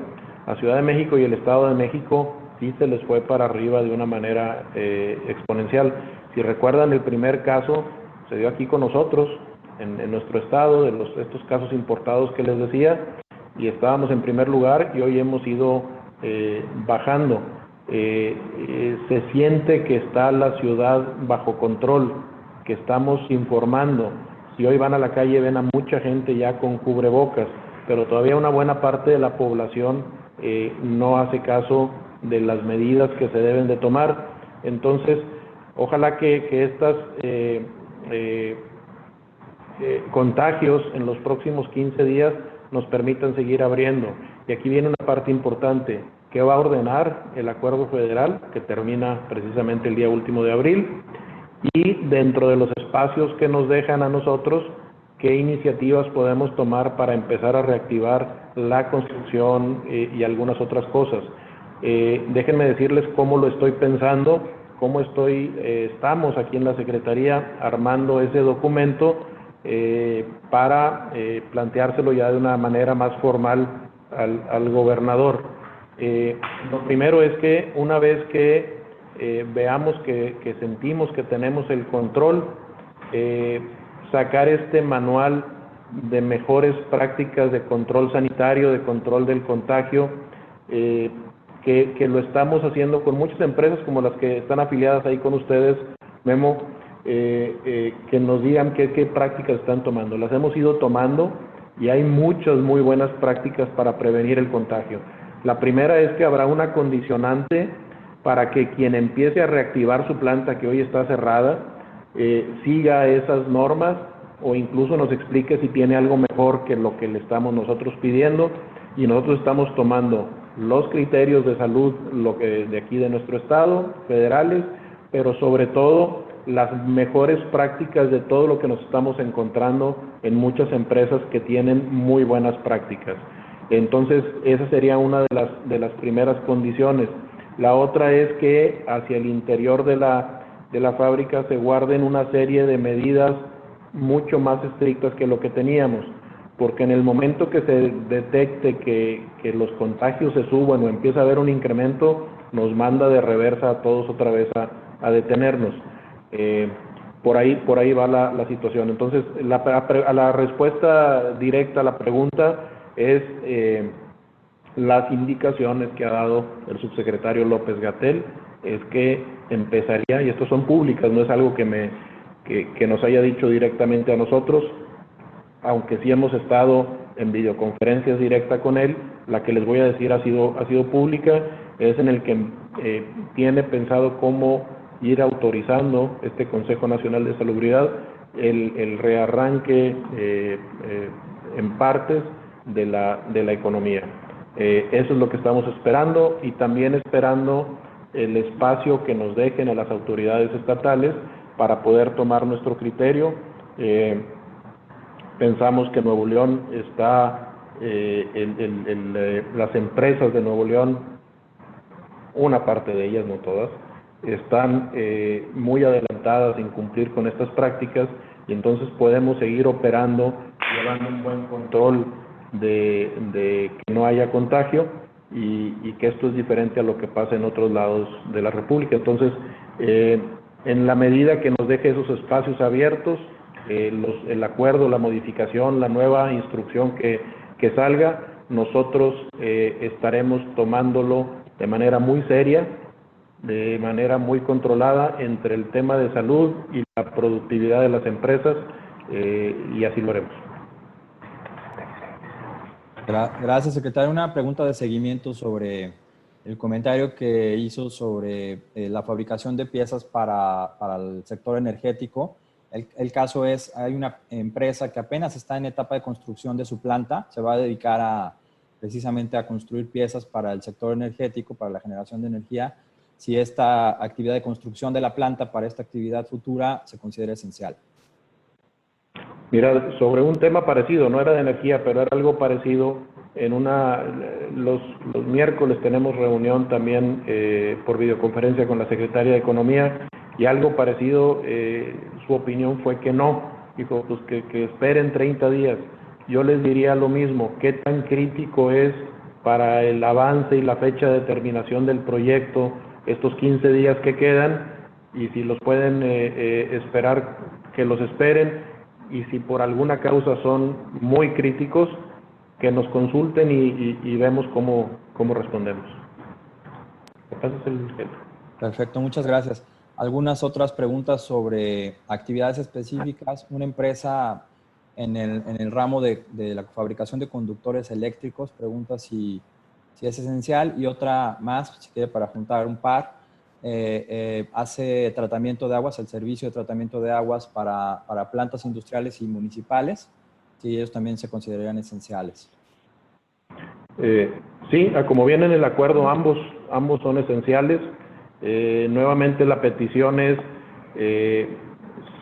La Ciudad de México y el Estado de México sí se les fue para arriba de una manera exponencial. Si recuerdan, el primer caso se dio aquí con nosotros, en nuestro estado, de estos casos importados que les decía, y estábamos en primer lugar y hoy hemos ido bajando. Se siente que está la ciudad bajo control, que estamos informando. Si hoy van a la calle ven a mucha gente ya con cubrebocas, pero todavía una buena parte de la población no hace caso de las medidas que se deben de tomar. Entonces, ojalá que estos contagios en los próximos 15 días nos permitan seguir abriendo. Y aquí viene una parte importante, que va a ordenar el acuerdo federal, que termina precisamente el día último de abril, y dentro de los espacios que nos dejan a nosotros, qué iniciativas podemos tomar para empezar a reactivar la construcción y algunas otras cosas. Déjenme decirles cómo lo estoy pensando, cómo estamos aquí en la Secretaría armando ese documento para planteárselo ya de una manera más formal al gobernador. Lo primero es que una vez que veamos que sentimos que tenemos el control, sacar este manual de mejores prácticas de control sanitario, de control del contagio, que lo estamos haciendo con muchas empresas como las que están afiliadas ahí con ustedes, Memo, que nos digan qué prácticas están tomando. Las hemos ido tomando y hay muchas muy buenas prácticas para prevenir el contagio. La primera es que habrá una condicionante para que quien empiece a reactivar su planta que hoy está cerrada, siga esas normas o incluso nos explique si tiene algo mejor que lo que le estamos nosotros pidiendo, y nosotros estamos tomando los criterios de salud de aquí de nuestro estado, federales, pero sobre todo las mejores prácticas de todo lo que nos estamos encontrando en muchas empresas que tienen muy buenas prácticas. Entonces, esa sería una de las primeras condiciones. La otra es que hacia el interior de la fábrica se guarden una serie de medidas mucho más estrictas que lo que teníamos, porque en el momento que se detecte que los contagios se suban o empieza a haber un incremento, nos manda de reversa a todos otra vez a detenernos. Por ahí va la situación. Entonces, la respuesta directa a la pregunta es las indicaciones que ha dado el subsecretario López-Gatell, es que empezaría, y estas son públicas, no es algo que nos haya dicho directamente a nosotros, aunque sí hemos estado en videoconferencias directas con él. La que les voy a decir ha sido pública, es en el que tiene pensado cómo ir autorizando este Consejo Nacional de Salubridad el rearranque en partes de la economía. Eso es lo que estamos esperando, y también esperando el espacio que nos dejen a las autoridades estatales para poder tomar nuestro criterio. Pensamos que Nuevo León está, las empresas de Nuevo León, una parte de ellas, no todas, están muy adelantadas en cumplir con estas prácticas, y entonces podemos seguir operando, llevando un buen control de que no haya contagio, y que esto es diferente a lo que pasa en otros lados de la República. Entonces, en la medida que nos deje esos espacios abiertos, el acuerdo, la modificación, la nueva instrucción que salga, nosotros estaremos tomándolo de manera muy seria, de manera muy controlada entre el tema de salud y la productividad de las empresas, y así lo haremos. Gracias, secretario. Una pregunta de seguimiento sobre el comentario que hizo sobre la fabricación de piezas para el sector energético. El caso es, hay una empresa que apenas está en etapa de construcción de su planta, se va a dedicar precisamente a construir piezas para el sector energético, para la generación de energía. Si esta actividad de construcción de la planta para esta actividad futura se considera esencial. Mira, sobre un tema parecido, no era de energía, pero era algo parecido. Los miércoles tenemos reunión también por videoconferencia con la Secretaria de Economía, y algo parecido, su opinión fue que no. Dijo, pues que esperen 30 días. Yo les diría lo mismo, ¿qué tan crítico es para el avance y la fecha de terminación del proyecto estos 15 días que quedan? Y si los pueden esperar, que los esperen, y si por alguna causa son muy críticos, que nos consulten y vemos cómo respondemos. Perfecto, muchas gracias. Algunas otras preguntas sobre actividades específicas. Una empresa en el ramo de la fabricación de conductores eléctricos pregunta si es esencial, y otra más, si quiere, para juntar un par. Hace tratamiento de aguas, el servicio de tratamiento de aguas para plantas industriales y municipales, si ellos también se considerarían esenciales. Sí, como viene en el acuerdo, ambos son esenciales. Nuevamente la petición es,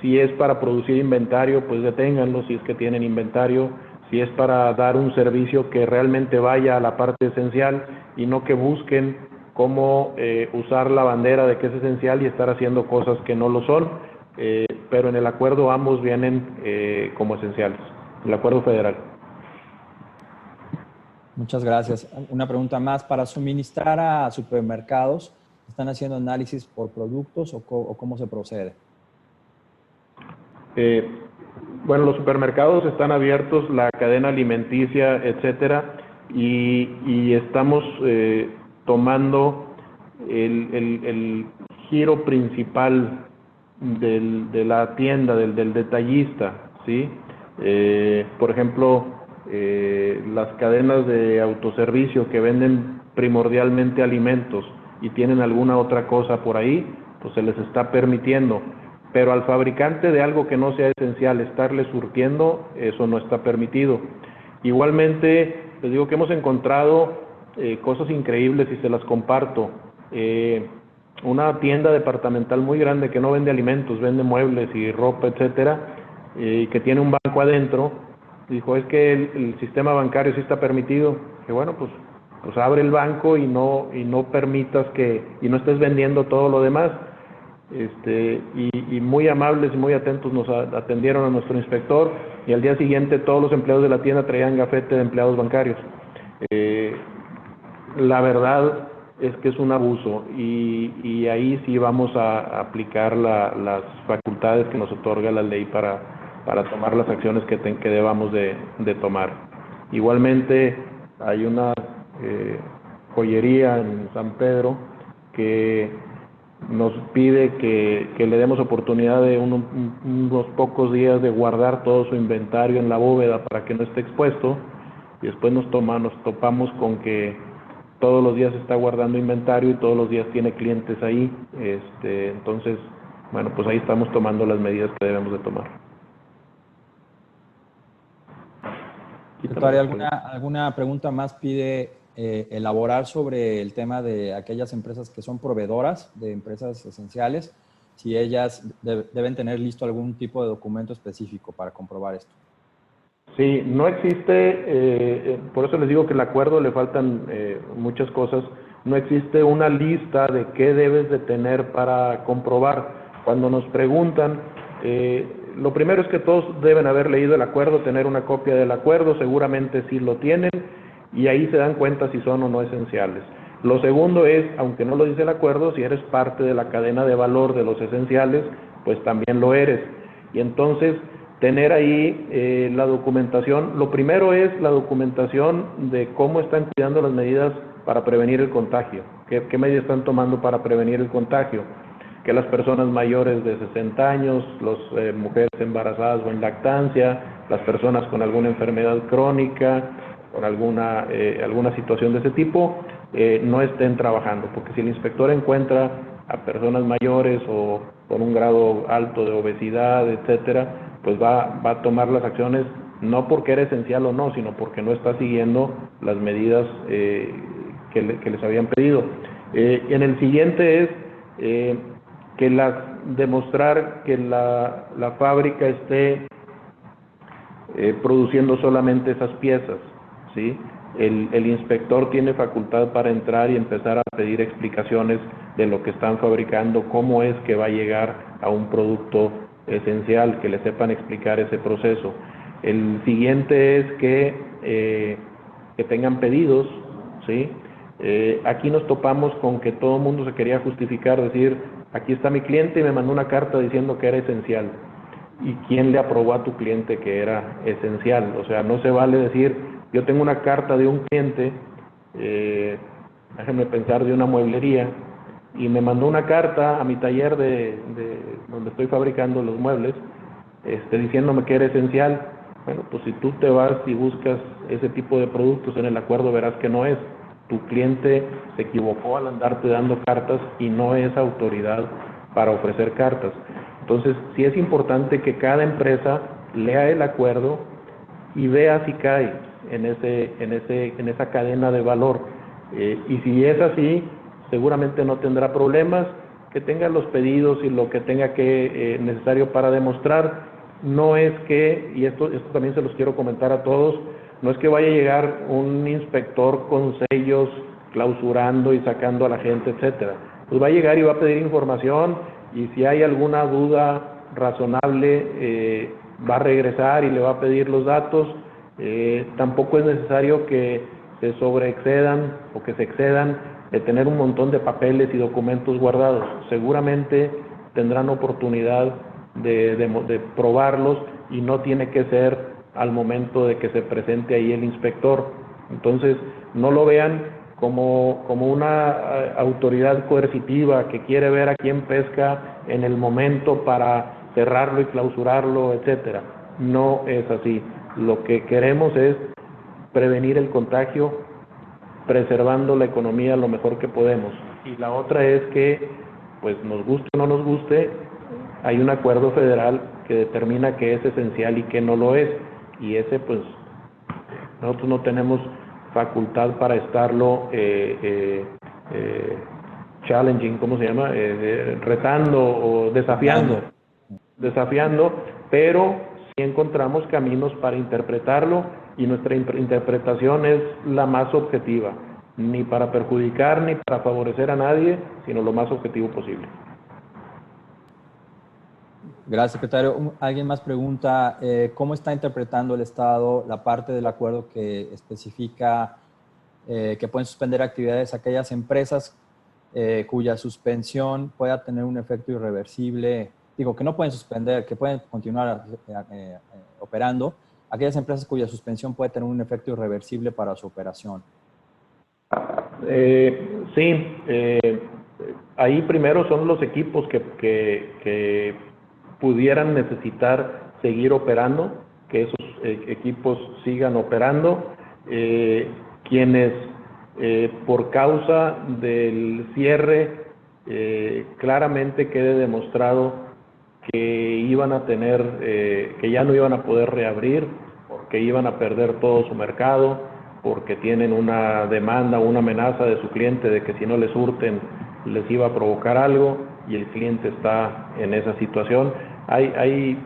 si es para producir inventario, pues deténganlo si es que tienen inventario. Si es para dar un servicio, que realmente vaya a la parte esencial y no que busquen cómo usar la bandera de que es esencial y estar haciendo cosas que no lo son, pero en el acuerdo ambos vienen como esenciales, el acuerdo federal. Muchas gracias. Una pregunta más. Para suministrar a supermercados, ¿están haciendo análisis por productos o cómo se procede? Bueno, los supermercados están abiertos, la cadena alimenticia, etcétera, y estamos tomando el giro principal de la tienda, del detallista, ¿sí? Por ejemplo, las cadenas de autoservicio que venden primordialmente alimentos y tienen alguna otra cosa por ahí, pues se les está permitiendo. Pero al fabricante de algo que no sea esencial, estarle surtiendo, eso no está permitido. Igualmente, les digo que hemos encontrado cosas increíbles y se las comparto. Una tienda departamental muy grande que no vende alimentos, vende muebles y ropa, etcétera, que tiene un banco adentro, dijo, es que el sistema bancario sí está permitido. Que bueno, pues abre el banco y no permitas y no estés vendiendo todo lo demás. Y muy amables y muy atentos nos atendieron a nuestro inspector, y al día siguiente todos los empleados de la tienda traían gafete de empleados bancarios. La verdad es que es un abuso, y ahí sí vamos a aplicar las facultades que nos otorga la ley para tomar las acciones que debamos de tomar. Igualmente hay una joyería en San Pedro que nos pide que le demos oportunidad de unos pocos días de guardar todo su inventario en la bóveda para que no esté expuesto, y después nos topamos con que todos los días está guardando inventario y todos los días tiene clientes ahí. Entonces, bueno, pues ahí estamos tomando las medidas que debemos de tomar. Secretaria, ¿alguna pregunta más pide elaborar sobre el tema de aquellas empresas que son proveedoras de empresas esenciales? Si ellas deben tener listo algún tipo de documento específico para comprobar esto. Sí, no existe, por eso les digo que el acuerdo le faltan muchas cosas. No existe una lista de qué debes de tener para comprobar. Cuando nos preguntan, lo primero es que todos deben haber leído el acuerdo, tener una copia del acuerdo, seguramente sí lo tienen, y ahí se dan cuenta si son o no esenciales. Lo segundo es, aunque no lo dice el acuerdo, si eres parte de la cadena de valor de los esenciales, pues también lo eres. Y entonces, tener ahí la documentación. Lo primero es la documentación de cómo están cuidando las medidas para prevenir el contagio. ¿Qué medidas están tomando para prevenir el contagio? Que las personas mayores de 60 años, las mujeres embarazadas o en lactancia, las personas con alguna enfermedad crónica, con alguna situación de ese tipo, no estén trabajando, porque si el inspector encuentra a personas mayores o con un grado alto de obesidad, etcétera, pues va a tomar las acciones no porque era esencial o no, sino porque no está siguiendo las medidas que les habían pedido. En el siguiente es demostrar que la fábrica esté produciendo solamente esas piezas, ¿sí? El inspector tiene facultad para entrar y empezar a pedir explicaciones de lo que están fabricando, cómo es que va a llegar a un producto esencial, que le sepan explicar ese proceso. El siguiente es que tengan pedidos, ¿sí? Aquí nos topamos con que todo el mundo se quería justificar, decir, aquí está mi cliente y me mandó una carta diciendo que era esencial. ¿Y quién le aprobó a tu cliente que era esencial? O sea, no se vale decir, yo tengo una carta de un cliente, déjenme pensar, de una mueblería, y me mandó una carta a mi taller donde estoy fabricando los muebles, diciéndome que era esencial. Bueno, pues si tú te vas y buscas ese tipo de productos en el acuerdo, verás que no es. Tu cliente se equivocó al andarte dando cartas y no es autoridad para ofrecer cartas. Entonces, sí es importante que cada empresa lea el acuerdo y vea si cae en esa cadena de valor. Y si es así, seguramente no tendrá problemas, que tenga los pedidos y lo que tenga que necesario para demostrar. No es que, y esto también se los quiero comentar a todos, no es que vaya a llegar un inspector con sellos clausurando y sacando a la gente, etcétera. Pues va a llegar y va a pedir información, y si hay alguna duda razonable, va a regresar y le va a pedir los datos. Tampoco es necesario que se sobreexcedan o que se excedan de tener un montón de papeles y documentos guardados. Seguramente tendrán oportunidad de probarlos, y no tiene que ser al momento de que se presente ahí el inspector. Entonces, no lo vean como una autoridad coercitiva que quiere ver a quién pesca en el momento para cerrarlo y clausurarlo, etcétera. No es así. Lo que queremos es prevenir el contagio, preservando la economía lo mejor que podemos. Y la otra es que, pues nos guste o no nos guste, hay un acuerdo federal que determina qué es esencial y qué no lo es. Y ese, pues, nosotros no tenemos facultad para estarlo challenging, ¿cómo se llama? Retando o desafiando, pero sí encontramos caminos para interpretarlo, y nuestra interpretación es la más objetiva, ni para perjudicar ni para favorecer a nadie, sino lo más objetivo posible. Gracias, secretario. Alguien más pregunta, ¿cómo está interpretando el Estado la parte del acuerdo que especifica que pueden suspender actividades aquellas empresas cuya suspensión pueda tener un efecto irreversible? Digo, que no pueden suspender, que pueden continuar operando, aquellas empresas cuya suspensión puede tener un efecto irreversible para su operación. Sí, ahí primero son los equipos que pudieran necesitar seguir operando, que esos equipos sigan operando. Quienes por causa del cierre claramente quede demostrado que iban a tener, que ya no iban a poder reabrir, porque iban a perder todo su mercado, porque tienen una demanda, una amenaza de su cliente de que si no les surten les iba a provocar algo, y el cliente está en esa situación. Hay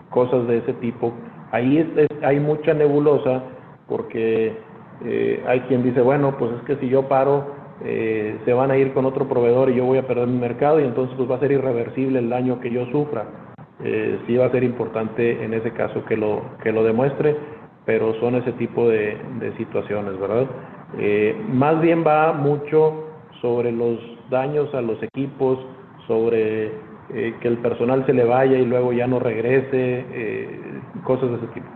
cosas de ese tipo. Ahí hay mucha nebulosa, porque hay quien dice, bueno, pues es que si yo paro, se van a ir con otro proveedor y yo voy a perder mi mercado, y entonces pues va a ser irreversible el daño que yo sufra. Sí va a ser importante en ese caso que lo demuestre, pero son ese tipo de situaciones, ¿verdad? Más bien va mucho sobre los daños a los equipos, sobre que el personal se le vaya y luego ya no regrese, cosas de ese tipo.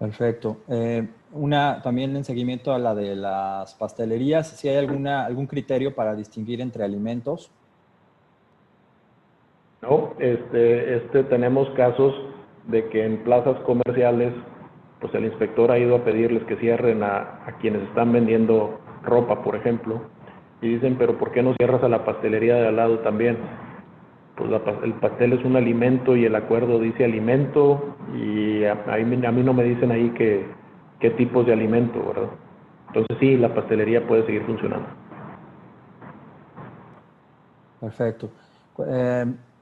Perfecto. También en seguimiento a la de las pastelerías, si hay algún criterio para distinguir entre alimentos. No, tenemos casos de que en plazas comerciales, pues el inspector ha ido a pedirles que cierren a quienes están vendiendo ropa, por ejemplo, y dicen, pero ¿por qué no cierras a la pastelería de al lado también? Pues el pastel es un alimento y el acuerdo dice alimento, y a mí no me dicen ahí qué tipos de alimento, ¿verdad? Entonces sí, la pastelería puede seguir funcionando. Perfecto.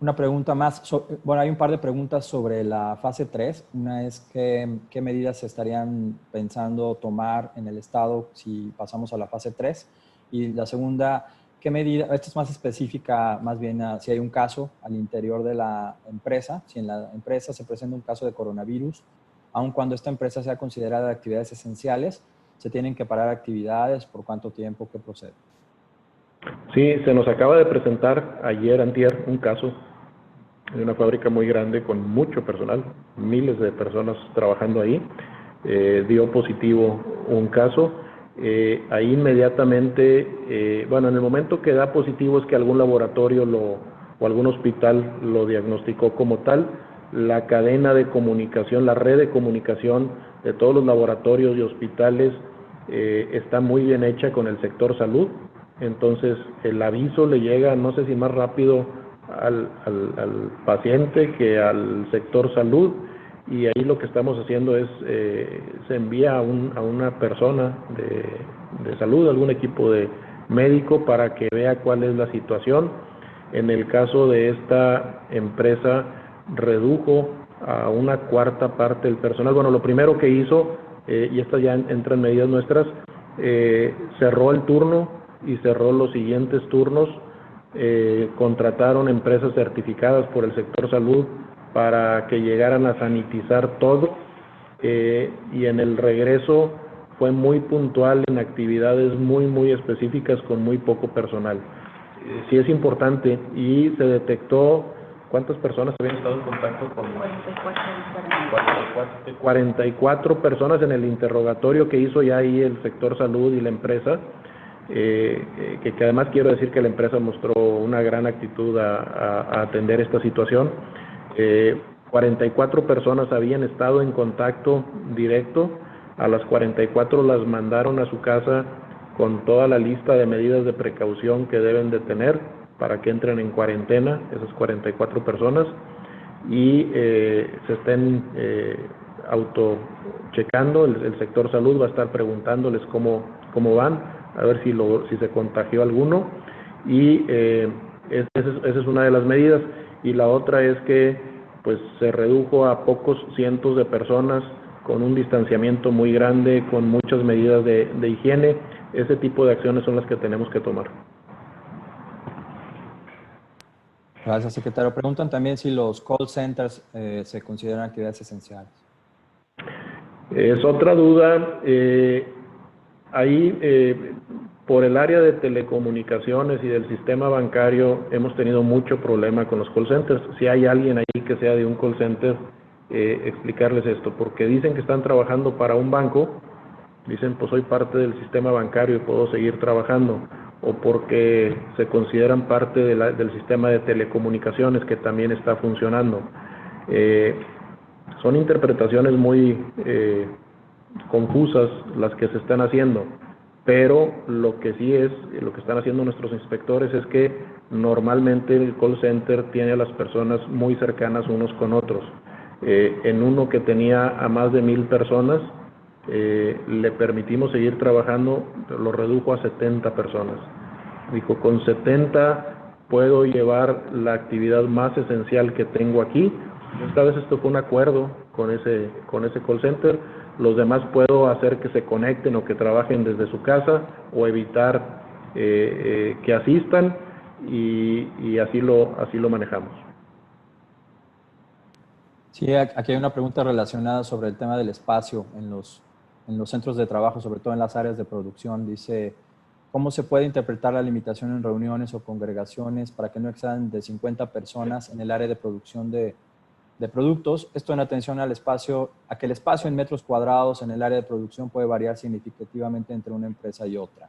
Una pregunta más. Bueno, hay un par de preguntas sobre la fase 3. Una es qué medidas se estarían pensando tomar en el Estado si pasamos a la fase 3. Y la segunda, ¿qué medida? Esta es más específica, más bien si hay un caso al interior de la empresa, si en la empresa se presenta un caso de coronavirus, aun cuando esta empresa sea considerada de actividades esenciales, ¿se tienen que parar actividades? ¿Por cuánto tiempo? ¿Qué procede? Sí, se nos acaba de presentar ayer, antier, un caso de una fábrica muy grande con mucho personal, miles de personas trabajando ahí. Dio positivo un caso. Ahí inmediatamente, bueno, en el momento que da positivo es que algún laboratorio o algún hospital lo diagnosticó como tal. La cadena de comunicación, la red de comunicación de todos los laboratorios y hospitales está muy bien hecha con el sector salud. Entonces el aviso le llega, no sé si más rápido al paciente que al sector salud, y ahí lo que estamos haciendo es, se envía a una persona de salud, algún equipo de médico para que vea cuál es la situación. En el caso de esta empresa, redujo a una cuarta parte del personal. Bueno, lo primero que hizo, y estas ya entran medidas nuestras, cerró el turno y cerró los siguientes turnos. Contrataron empresas certificadas por el sector salud para que llegaran a sanitizar todo, y en el regreso fue muy puntual en actividades muy específicas con muy poco personal. Sí es importante, y se detectó cuántas personas habían estado en contacto con 44 personas en el interrogatorio que hizo ya ahí el sector salud y la empresa. Que además quiero decir que la empresa mostró una gran actitud a atender esta situación. 44 personas habían estado en contacto directo, a las 44 las mandaron a su casa con toda la lista de medidas de precaución que deben de tener para que entren en cuarentena, esas 44 personas, y se estén autochecando. El sector salud va a estar preguntándoles cómo van, a ver si se contagió alguno, y esa es una de las medidas. Y la otra es que pues se redujo a pocos cientos de personas con un distanciamiento muy grande, con muchas medidas de higiene. Ese tipo de acciones son las que tenemos que tomar. Gracias, secretario. Preguntan también si los call centers se consideran actividades esenciales. Es otra duda. Ahí, por el área de telecomunicaciones y del sistema bancario, hemos tenido mucho problema con los call centers. Si hay alguien ahí que sea de un call center, explicarles esto, porque dicen que están trabajando para un banco, dicen pues soy parte del sistema bancario y puedo seguir trabajando, o porque se consideran parte del sistema de telecomunicaciones que también está funcionando. Son interpretaciones muy confusas las que se están haciendo, pero lo que sí es, lo que están haciendo nuestros inspectores es que normalmente el call center tiene a las personas muy cercanas unos con otros. En uno que tenía a más de 1,000 personas, le permitimos seguir trabajando, lo redujo a 70 personas. Dijo, con 70 puedo llevar la actividad más esencial que tengo aquí. Esta vez esto fue un acuerdo con ese call center. Los demás puedo hacer que se conecten o que trabajen desde su casa, o evitar que asistan, y así lo manejamos. Sí, aquí hay una pregunta relacionada sobre el tema del espacio en los centros de trabajo, sobre todo en las áreas de producción. Dice, ¿cómo se puede interpretar la limitación en reuniones o congregaciones para que no excedan de 50 personas en el área de producción de de productos. Esto en atención al espacio, a que el espacio en metros cuadrados en el área de producción puede variar significativamente entre una empresa y otra.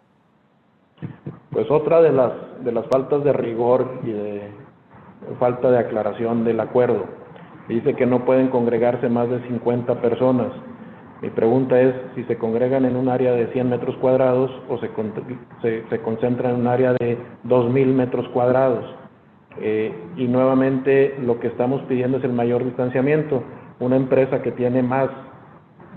Pues otra de las faltas de rigor y de falta de aclaración del acuerdo. Dice que no pueden congregarse más de 50 personas. Mi pregunta es si se congregan en un área de 100 metros cuadrados o se concentran en un área de 2.000 metros cuadrados. Y nuevamente lo que estamos pidiendo es el mayor distanciamiento. Una empresa que tiene más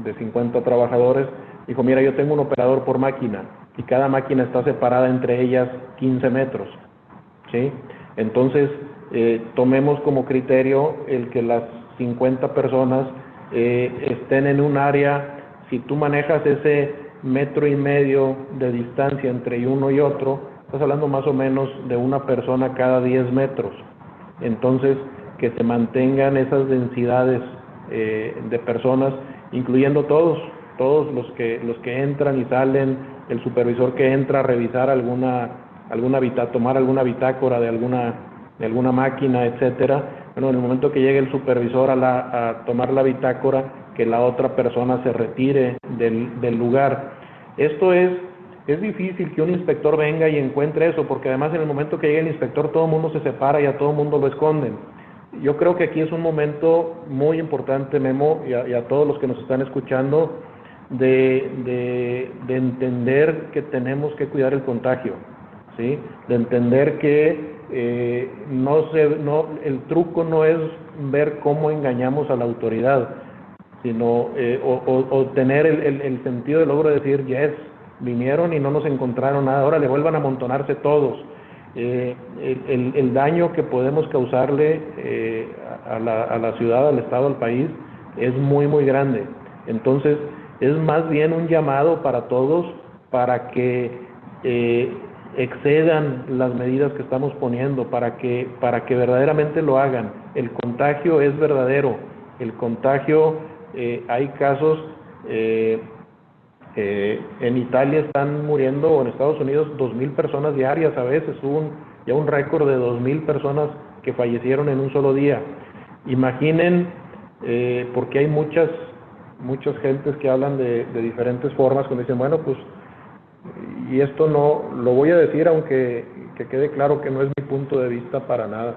de 50 trabajadores dijo, mira, yo tengo un operador por máquina y cada máquina está separada entre ellas 15 metros. ¿Sí? Entonces, tomemos como criterio el que las 50 personas estén en un área. Si tú manejas ese 1,5 metros de distancia entre uno y otro, estás hablando más o menos de una persona cada 10 metros. Entonces, que se mantengan esas densidades de personas, incluyendo todos los que entran y salen, el supervisor que entra a revisar tomar alguna bitácora de alguna máquina, etcétera. Bueno, en el momento que llegue el supervisor a tomar la bitácora, que la otra persona se retire del lugar. Esto es difícil que un inspector venga y encuentre eso, porque además en el momento que llegue el inspector todo el mundo se separa y a todo el mundo lo esconden. Yo creo que aquí es un momento muy importante, Memo, y a todos los que nos están escuchando, de entender que tenemos que cuidar el contagio, ¿sí? De entender que el truco no es ver cómo engañamos a la autoridad, sino o tener el sentido de logro de decir, yes, vinieron y no nos encontraron nada, ahora le vuelvan a amontonarse todos. El daño que podemos causarle a la ciudad, al Estado, al país, es muy, muy grande. Entonces, es más bien un llamado para todos para que excedan las medidas que estamos poniendo, para que verdaderamente lo hagan. El contagio es verdadero. El contagio, hay casos, en Italia están muriendo, o en Estados Unidos, 2,000 personas diarias a veces. Hubo ya un récord de 2,000 personas que fallecieron en un solo día. Imaginen, porque hay muchas gentes que hablan de diferentes formas, cuando dicen, bueno, pues, y esto no, lo voy a decir aunque que quede claro que no es mi punto de vista para nada.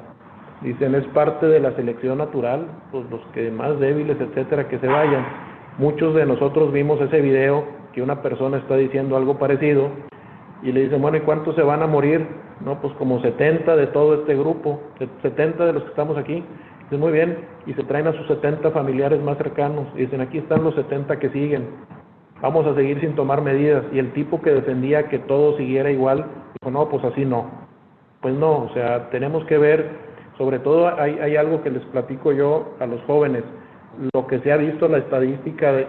Dicen, es parte de la selección natural, pues los que más débiles, etcétera, que se vayan. Muchos de nosotros vimos ese video que una persona está diciendo algo parecido y le dicen, bueno, ¿y cuántos se van a morir? No, pues como 70 de todo este grupo, 70 de los que estamos aquí. Dicen, muy bien, y se traen a sus 70 familiares más cercanos y dicen, aquí están los 70 que siguen, vamos a seguir sin tomar medidas. Y el tipo que defendía que todo siguiera igual, dijo, no, pues así no. Pues no, o sea, tenemos que ver, sobre todo hay algo que les platico yo a los jóvenes, lo que se ha visto en la estadística de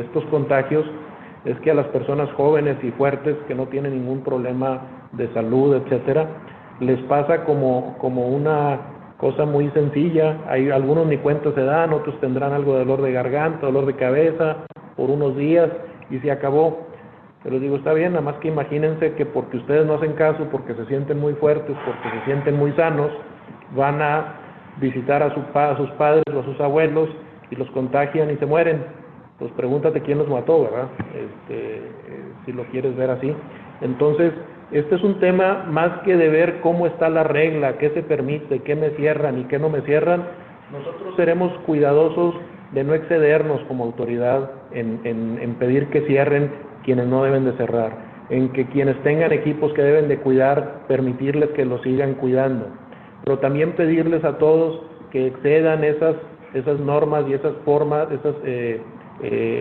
estos contagios es que a las personas jóvenes y fuertes que no tienen ningún problema de salud, etcétera, les pasa como una cosa muy sencilla. Hay algunos ni cuenta se dan, otros tendrán algo de dolor de garganta, dolor de cabeza por unos días y se acabó. Pero digo, está bien, nada más que imagínense que porque ustedes no hacen caso, porque se sienten muy fuertes, porque se sienten muy sanos, van a visitar a sus padres o a sus abuelos y los contagian y se mueren. Pues pregúntate quién los mató, ¿verdad? Si lo quieres ver así. Entonces, este es un tema más que de ver cómo está la regla, qué se permite, qué me cierran y qué no me cierran. Nosotros seremos cuidadosos de no excedernos como autoridad en pedir que cierren quienes no deben de cerrar, en que quienes tengan equipos que deben de cuidar, permitirles que los sigan cuidando, pero también pedirles a todos que excedan esas normas y esas formas, esas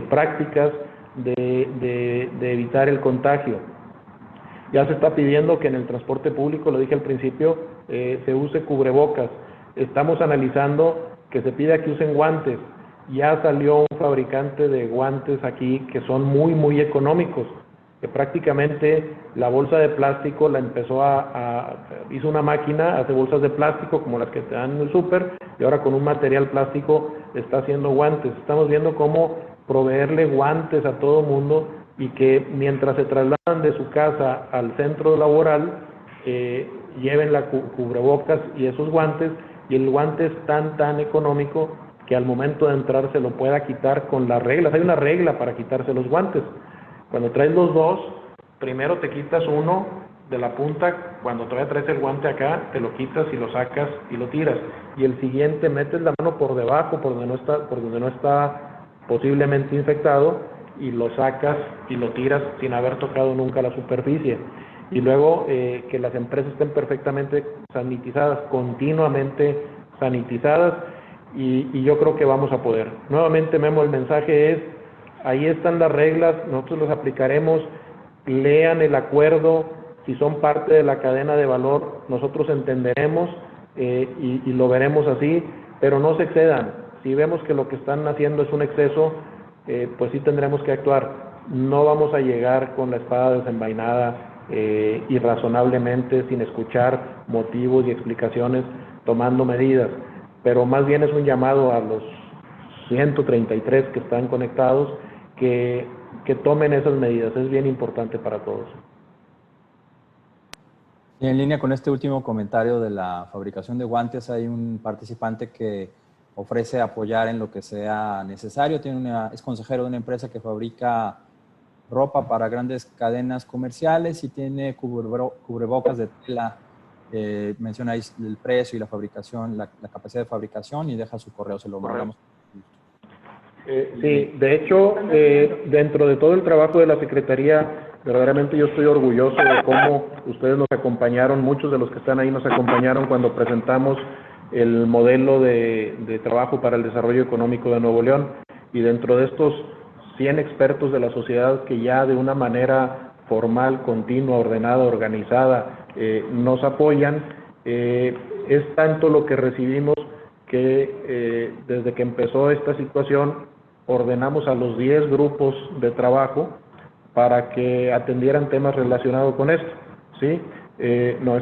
prácticas de evitar el contagio. Ya se está pidiendo que en el transporte público, lo dije al principio, se use cubrebocas. Estamos analizando que se pida que usen guantes. Ya salió un fabricante de guantes aquí que son muy, muy económicos, que prácticamente la bolsa de plástico la empezó hizo una máquina, hace bolsas de plástico como las que te dan en el súper, y ahora con un material plástico está haciendo guantes. Estamos viendo cómo proveerle guantes a todo mundo y que mientras se trasladan de su casa al centro laboral, lleven la cubrebocas y esos guantes y el guante es tan económico que al momento de entrar se lo pueda quitar con las reglas. Hay una regla para quitarse los guantes. Cuando traes los dos, primero te quitas uno de la punta, cuando todavía traes el guante acá, te lo quitas y lo sacas y lo tiras. Y el siguiente metes la mano por debajo, por donde no está posiblemente infectado, y lo sacas y lo tiras sin haber tocado nunca la superficie. Y luego que las empresas estén perfectamente sanitizadas, continuamente sanitizadas, y yo creo que vamos a poder. Nuevamente, Memo, el mensaje es, ahí están las reglas, nosotros las aplicaremos, lean el acuerdo, si son parte de la cadena de valor, nosotros entenderemos y lo veremos así, pero no se excedan. Si vemos que lo que están haciendo es un exceso, pues sí tendremos que actuar. No vamos a llegar con la espada desenvainada irrazonablemente, sin escuchar motivos y explicaciones, tomando medidas, pero más bien es un llamado a los 133 que están conectados que tomen esas medidas. Es bien importante para todos. Y en línea con este último comentario de la fabricación de guantes, hay un participante que ofrece apoyar en lo que sea necesario. Es consejero de una empresa que fabrica ropa para grandes cadenas comerciales y tiene cubrebocas de tela. Menciona ahí el precio y la fabricación, la capacidad de fabricación, y deja su correo, se lo mandamos. Sí, de hecho, dentro de todo el trabajo de la Secretaría, verdaderamente yo estoy orgulloso de cómo ustedes nos acompañaron, muchos de los que están ahí nos acompañaron cuando presentamos el modelo de trabajo para el desarrollo económico de Nuevo León, y dentro de estos 100 expertos de la sociedad que ya de una manera formal, continua, ordenada, organizada, nos apoyan, es tanto lo que recibimos que desde que empezó esta situación ordenamos a los 10 grupos de trabajo para que atendieran temas relacionados con esto, ¿sí? No,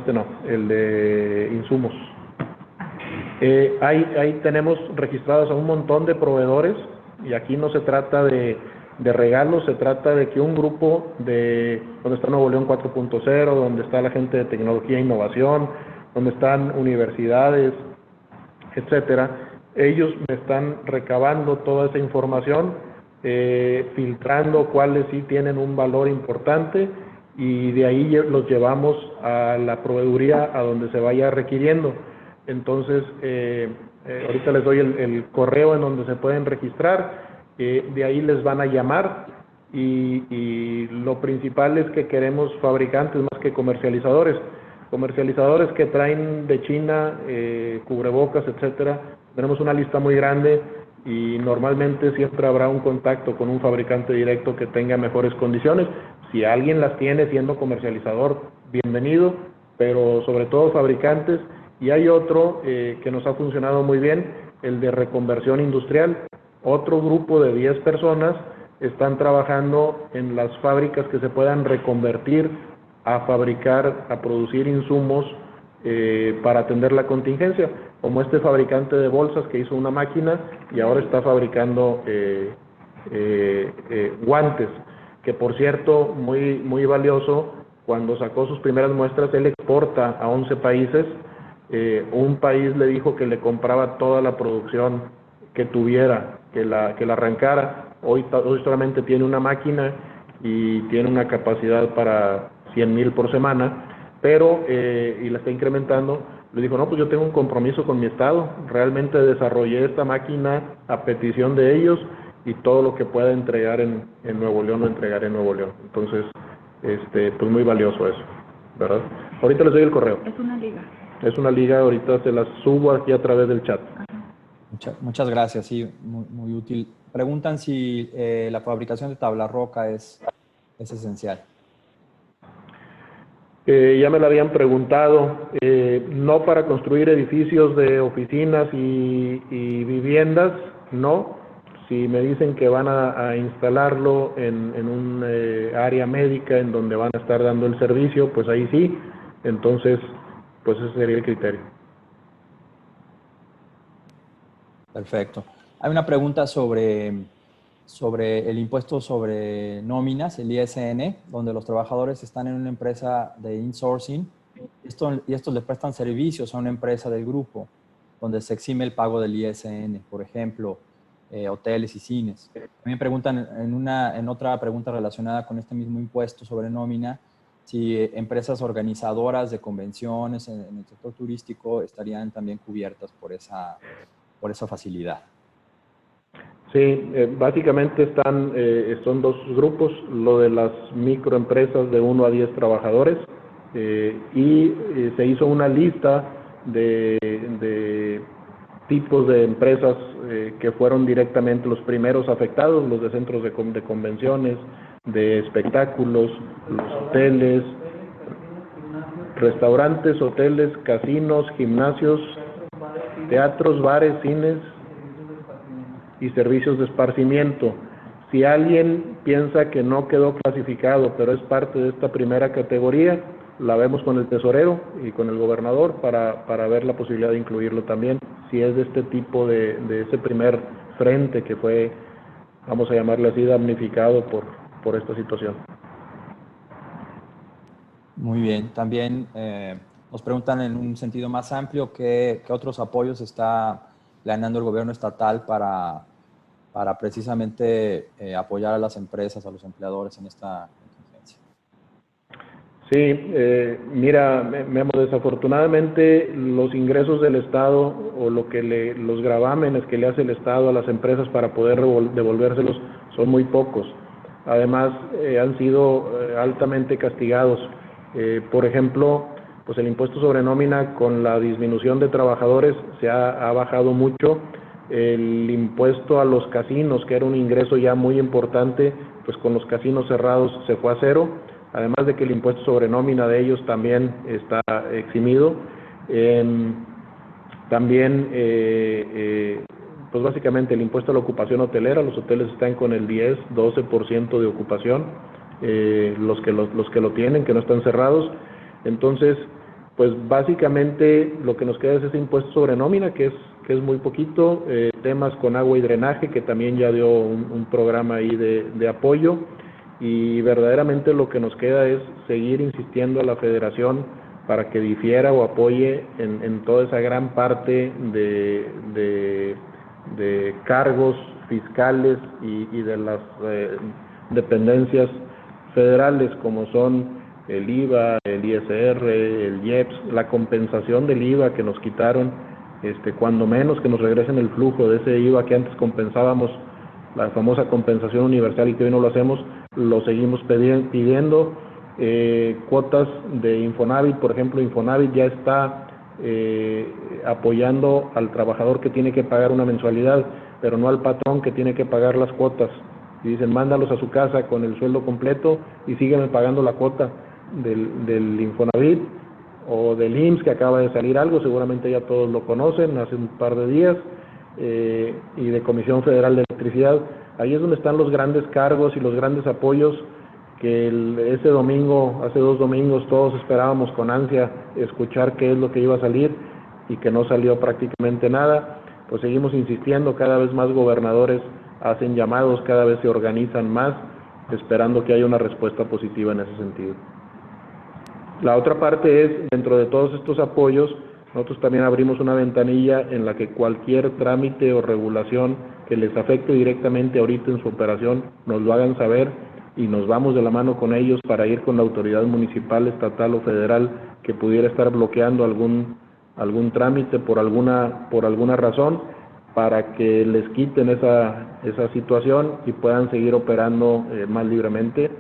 el de insumos. Ahí tenemos registrados a un montón de proveedores, y aquí no se trata de regalos, se trata de que un grupo donde está Nuevo León 4.0, donde está la gente de tecnología e innovación, donde están universidades, etcétera, ellos me están recabando toda esa información, filtrando cuáles sí tienen un valor importante, y de ahí los llevamos a la proveeduría a donde se vaya requiriendo. Entonces, ahorita les doy el correo en donde se pueden registrar, de ahí les van a llamar, y lo principal es que queremos fabricantes más que comercializadores que traen de China cubrebocas, etcétera. Tenemos una lista muy grande y normalmente siempre habrá un contacto con un fabricante directo que tenga mejores condiciones. Si alguien las tiene siendo comercializador, bienvenido, pero sobre todo fabricantes. Y hay otro que nos ha funcionado muy bien, el de reconversión industrial. Otro grupo de 10 personas están trabajando en las fábricas que se puedan reconvertir a fabricar, a producir insumos para atender la contingencia, como este fabricante de bolsas que hizo una máquina y ahora está fabricando guantes, que por cierto, muy valioso. Cuando sacó sus primeras muestras, él exporta a 11 países. Un país le dijo que le compraba toda la producción que tuviera, que la arrancara. Hoy solamente tiene una máquina y tiene una capacidad para 100,000 por semana, pero, y la está incrementando. Le dijo, no, pues yo tengo un compromiso con mi estado, realmente desarrollé esta máquina a petición de ellos, y todo lo que pueda entregar en Nuevo León lo entregaré en Nuevo León. Entonces, pues muy valioso eso, ¿verdad? Ahorita les doy el correo. Es una liga. Es una liga, ahorita se las subo aquí a través del chat. Muchas gracias, sí, muy útil. Preguntan si la fabricación de tabla roca es esencial. Ya me lo habían preguntado, no para construir edificios de oficinas y viviendas, no. Si me dicen que van a instalarlo en un área médica en donde van a estar dando el servicio, pues ahí sí. Entonces, pues ese sería el criterio. Perfecto. Hay una pregunta sobre el impuesto sobre nóminas, el ISN, donde los trabajadores están en una empresa de insourcing y estos le prestan servicios a una empresa del grupo. donde se exime el pago del ISN, por ejemplo, hoteles y cines. También preguntan en otra pregunta relacionada con este mismo impuesto sobre nómina, si empresas organizadoras de convenciones en el sector turístico estarían también cubiertas por esa facilidad. Sí, básicamente son dos grupos, lo de las microempresas de 1 a 10 trabajadores, y se hizo una lista de tipos de empresas que fueron directamente los primeros afectados, los de centros de convenciones, de espectáculos, los hoteles, restaurantes, hoteles, casinos, gimnasios, teatros, bares, cines y servicios de esparcimiento. Si alguien piensa que no quedó clasificado, pero es parte de esta primera categoría, la vemos con el tesorero y con el gobernador para ver la posibilidad de incluirlo también, si es de este tipo de ese primer frente que fue, vamos a llamarle así, damnificado por esta situación. Muy bien. También nos preguntan en un sentido más amplio qué otros apoyos está planeando el gobierno estatal para precisamente apoyar a las empresas, a los empleadores en esta contingencia. Sí, mira, Memo, desafortunadamente los ingresos del Estado o los gravámenes que le hace el Estado a las empresas para poder devolvérselos son muy pocos. Además, han sido altamente castigados. Por ejemplo, pues el impuesto sobre nómina con la disminución de trabajadores ha bajado mucho. El impuesto a los casinos, que era un ingreso ya muy importante, pues con los casinos cerrados se fue a cero. Además de que el impuesto sobre nómina de ellos también está eximido. También, pues básicamente el impuesto a la ocupación hotelera, los hoteles están con el 10-12% de ocupación, los que lo tienen, que no están cerrados. Entonces, pues básicamente lo que nos queda es ese impuesto sobre nómina, que es muy poquito, temas con agua y drenaje, que también ya dio un programa ahí de apoyo. Y verdaderamente lo que nos queda es seguir insistiendo a la Federación para que difiera o apoye en toda esa gran parte de cargos fiscales y de las dependencias federales, como son el IVA, el ISR, el IEPS, la compensación del IVA que nos quitaron, cuando menos que nos regresen el flujo de ese IVA que antes compensábamos, la famosa compensación universal, y que hoy no lo hacemos, lo seguimos pidiendo. Cuotas de Infonavit, por ejemplo, Infonavit ya está apoyando al trabajador que tiene que pagar una mensualidad, pero no al patrón que tiene que pagar las cuotas. Y dicen, mándalos a su casa con el sueldo completo y sígueme pagando la cuota del Infonavit o del IMSS, que acaba de salir algo, seguramente ya todos lo conocen, hace un par de días, y de Comisión Federal de Electricidad. Ahí es donde están los grandes cargos y los grandes apoyos que ese domingo, hace 2 domingos, todos esperábamos con ansia escuchar qué es lo que iba a salir y que no salió prácticamente nada. Pues seguimos insistiendo, cada vez más gobernadores hacen llamados, cada vez se organizan más, esperando que haya una respuesta positiva en ese sentido. La otra parte es, dentro de todos estos apoyos, nosotros también abrimos una ventanilla en la que cualquier trámite o regulación que les afecte directamente ahorita en su operación, nos lo hagan saber y nos vamos de la mano con ellos para ir con la autoridad municipal, estatal o federal que pudiera estar bloqueando algún trámite por alguna razón, para que les quiten esa situación y puedan seguir operando más libremente.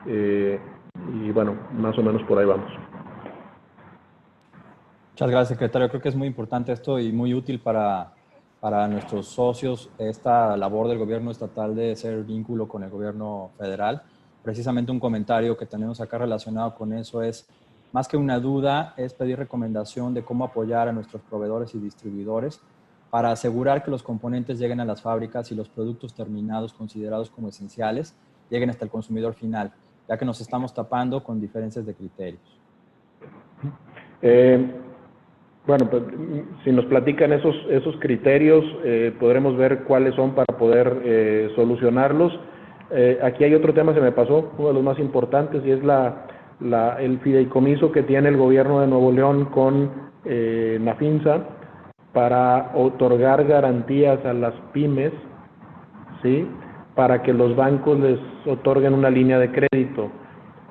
Y bueno, más o menos por ahí vamos. Muchas gracias, secretario. Creo que es muy importante esto y muy útil para nuestros socios esta labor del gobierno estatal de ser vínculo con el gobierno federal. Precisamente un comentario que tenemos acá relacionado con eso es, más que una duda, es pedir recomendación de cómo apoyar a nuestros proveedores y distribuidores para asegurar que los componentes lleguen a las fábricas y los productos terminados considerados como esenciales lleguen hasta el consumidor final, ya que nos estamos tapando con diferencias de criterios. Bueno, pues si nos platican esos criterios, podremos ver cuáles son para poder solucionarlos. Aquí hay otro tema, se me pasó, uno de los más importantes, y es el fideicomiso que tiene el gobierno de Nuevo León con Nafinsa, para otorgar garantías a las pymes, ¿sí?, para que los bancos les otorguen una línea de crédito.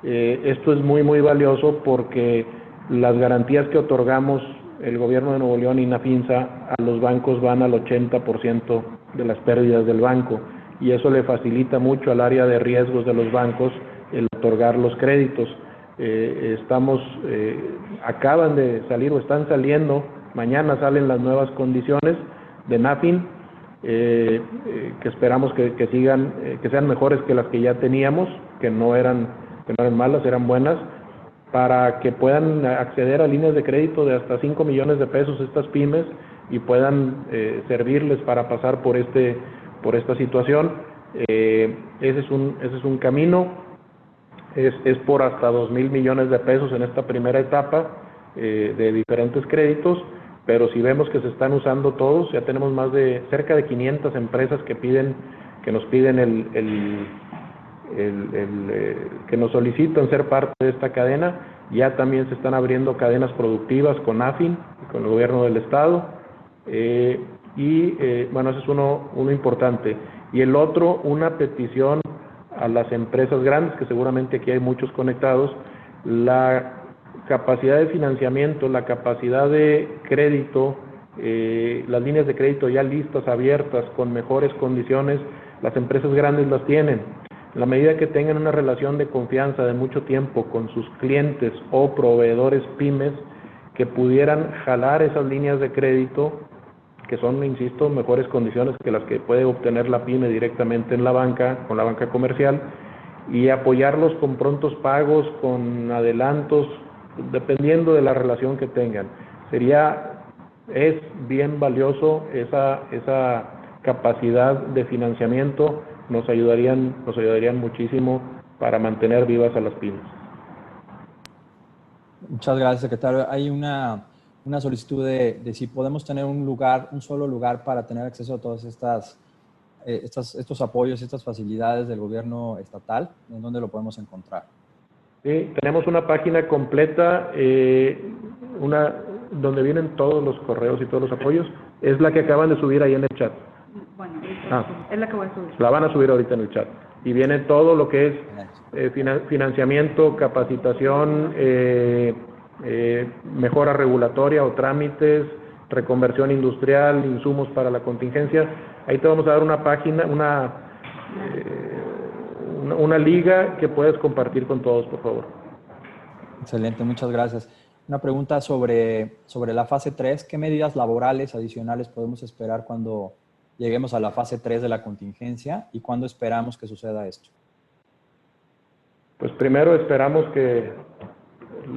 Esto es muy, muy valioso porque las garantías que otorgamos el gobierno de Nuevo León y Nafinsa a los bancos van al 80% de las pérdidas del banco, y eso le facilita mucho al área de riesgos de los bancos el otorgar los créditos. Acaban de salir o están saliendo, mañana salen las nuevas condiciones de NAFIN, que esperamos que sigan, que sean mejores que las que ya teníamos, que no eran malas, eran buenas, para que puedan acceder a líneas de crédito de hasta 5 millones de pesos estas pymes y puedan servirles para pasar por esta situación. Ese es un camino. Es por hasta 2,000 millones de pesos en esta primera etapa de diferentes créditos, pero si vemos que se están usando todos, ya tenemos cerca de 500 empresas que nos piden que nos solicitan ser parte de esta cadena. Ya también se están abriendo cadenas productivas con NAFIN, con el gobierno del estado, bueno, ese es uno importante. Y el otro, una petición a las empresas grandes, que seguramente aquí hay muchos conectados, la capacidad de financiamiento, la capacidad de crédito, las líneas de crédito ya listas, abiertas, con mejores condiciones, las empresas grandes las tienen. En la medida que tengan una relación de confianza de mucho tiempo con sus clientes o proveedores pymes, que pudieran jalar esas líneas de crédito, que son, insisto, mejores condiciones que las que puede obtener la pyme directamente en la banca, con la banca comercial, y apoyarlos con prontos pagos, con adelantos, dependiendo de la relación que tengan. Es bien valioso esa capacidad de financiamiento, nos ayudarían muchísimo para mantener vivas a las pymes. Muchas gracias, secretario. Hay una solicitud de si podemos tener un solo lugar para tener acceso a todas estos apoyos, estas facilidades del gobierno estatal. ¿En dónde lo podemos encontrar? Sí, tenemos una página completa, donde vienen todos los correos y todos los apoyos. Es la que acaban de subir ahí en el chat. Bueno, es la que voy a subir. La van a subir ahorita en el chat. Y viene todo lo que es financiamiento, capacitación, mejora regulatoria o trámites, reconversión industrial, insumos para la contingencia. Ahí te vamos a dar una página, una liga que puedes compartir con todos, por favor. Excelente, muchas gracias. Una pregunta sobre la fase 3. ¿Qué medidas laborales adicionales podemos esperar cuando lleguemos a la fase 3 de la contingencia y cuándo esperamos que suceda esto? Pues primero esperamos que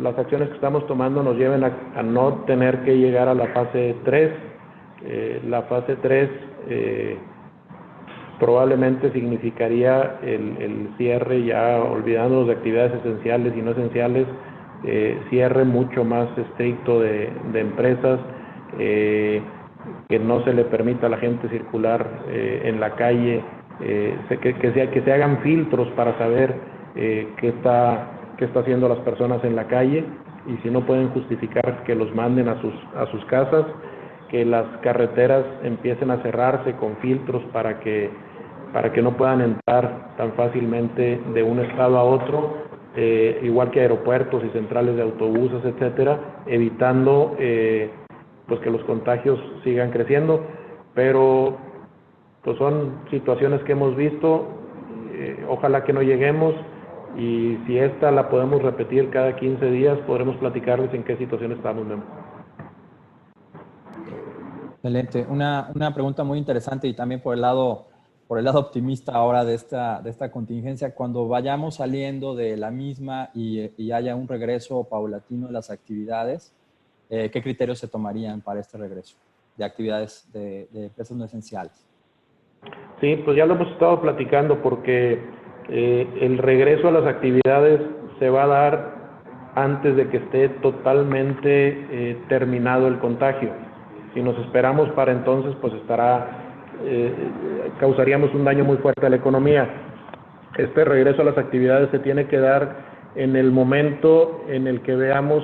las acciones que estamos tomando nos lleven a no tener que llegar a la fase 3. La fase 3 probablemente significaría el cierre, ya olvidándonos de actividades esenciales y no esenciales, cierre mucho más estricto de empresas, que no se le permita a la gente circular en la calle, que se hagan filtros para saber qué está haciendo las personas en la calle, y si no pueden justificar, que los manden a sus casas, que las carreteras empiecen a cerrarse con filtros para que no puedan entrar tan fácilmente de un estado a otro, igual que aeropuertos y centrales de autobuses, etcétera, evitando pues que los contagios sigan creciendo. Pero pues son situaciones que hemos visto, ojalá que no lleguemos, y si esta la podemos repetir cada 15 días, podremos platicarles en qué situación estamos, Memo. Excelente. Una pregunta muy interesante, y también por el lado optimista ahora de esta contingencia. Cuando vayamos saliendo de la misma y haya un regreso paulatino de las actividades, ¿qué criterios se tomarían para este regreso de actividades de empresas no esenciales? Sí, pues ya lo hemos estado platicando, porque el regreso a las actividades se va a dar antes de que esté totalmente terminado el contagio. Si nos esperamos para entonces, pues causaríamos un daño muy fuerte a la economía. Este regreso a las actividades se tiene que dar en el momento en el que veamos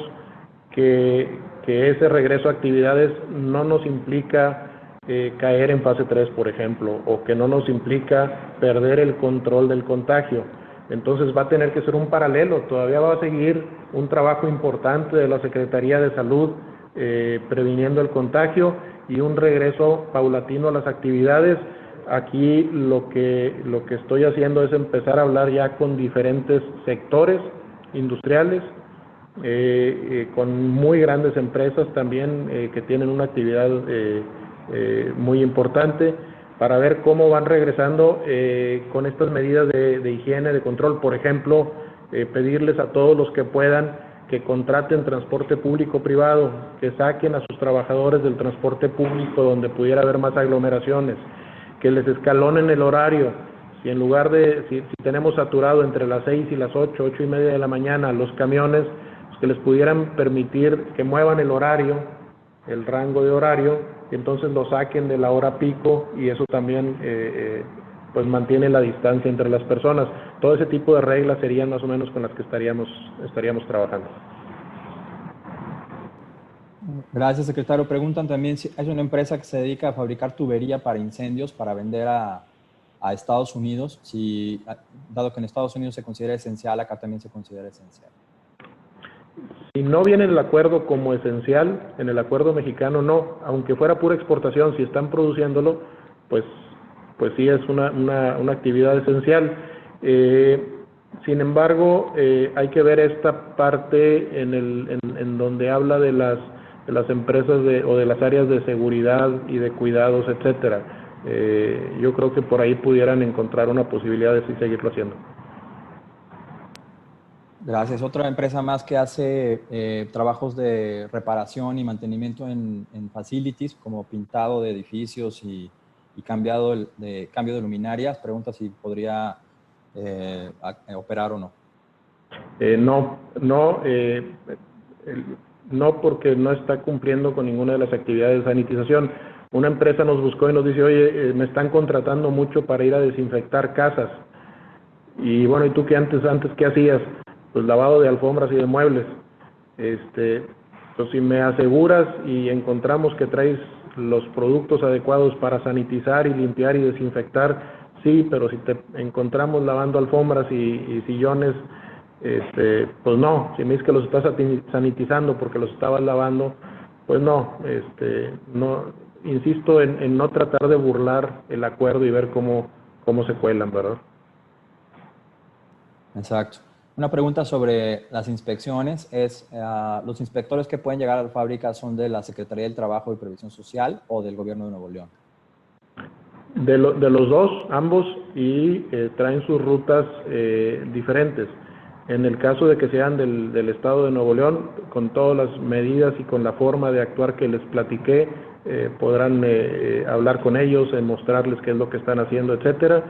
que que ese regreso a actividades no nos implica caer en fase 3, por ejemplo, o que no nos implica perder el control del contagio. Entonces va a tener que ser un paralelo, todavía va a seguir un trabajo importante de la Secretaría de Salud previniendo el contagio y un regreso paulatino a las actividades. Aquí lo que estoy haciendo es empezar a hablar ya con diferentes sectores industriales, con muy grandes empresas también que tienen una actividad muy importante, para ver cómo van regresando con estas medidas de higiene, de control. Por ejemplo, pedirles a todos los que puedan que contraten transporte público-privado, que saquen a sus trabajadores del transporte público donde pudiera haber más aglomeraciones, que les escalonen el horario. Si en lugar de, si tenemos saturado entre las 6 y las 8, 8 y media de la mañana los camiones, pues que les pudieran permitir que muevan el horario, el rango de horario, y entonces lo saquen de la hora pico, y eso también pues mantiene la distancia entre las personas. Todo ese tipo de reglas serían más o menos con las que estaríamos trabajando. Gracias, secretario. Preguntan también si hay una empresa que se dedica a fabricar tubería para incendios para vender a Estados Unidos, si, dado que en Estados Unidos se considera esencial, acá también se considera esencial. Si no viene el acuerdo como esencial, en el acuerdo mexicano no, aunque fuera pura exportación, si están produciéndolo, pues sí es una actividad esencial. Sin embargo, hay que ver esta parte en donde habla de las empresas o de las áreas de seguridad y de cuidados, etcétera. Yo creo que por ahí pudieran encontrar una posibilidad de sí seguirlo haciendo. Gracias. Otra empresa más que hace trabajos de reparación y mantenimiento en facilities, como pintado de edificios y cambio de luminarias, pregunta si podría operar o no. No, porque no está cumpliendo con ninguna de las actividades de sanitización. Una empresa nos buscó y nos dice, oye, me están contratando mucho para ir a desinfectar casas. Y bueno, ¿y tú qué antes qué hacías? Pues lavado de alfombras y de muebles. Pues si me aseguras y encontramos que traes los productos adecuados para sanitizar y limpiar y desinfectar, sí, pero si te encontramos lavando alfombras y sillones, pues no. Si me dices que los estás sanitizando porque los estabas lavando, pues no. No, insisto en no tratar de burlar el acuerdo y ver cómo se cuelan, ¿verdad? Exacto. Una pregunta sobre las inspecciones es, ¿los inspectores que pueden llegar a la fábrica son de la Secretaría del Trabajo y Previsión Social o del Gobierno de Nuevo León? De los dos, ambos, y traen sus rutas diferentes. En el caso de que sean del Estado de Nuevo León, con todas las medidas y con la forma de actuar que les platiqué, podrán hablar con ellos, mostrarles qué es lo que están haciendo, etcétera.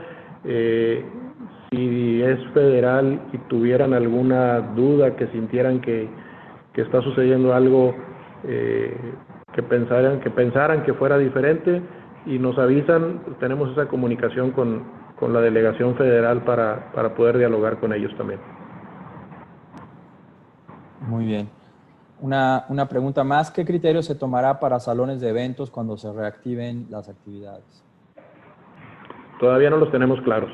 Si es federal y tuvieran alguna duda, que sintieran que está sucediendo algo, que pensaran que fuera diferente, y nos avisan, tenemos esa comunicación con la delegación federal para poder dialogar con ellos también. Muy bien. Una pregunta más, ¿qué criterio se tomará para salones de eventos cuando se reactiven las actividades? Todavía no los tenemos claros.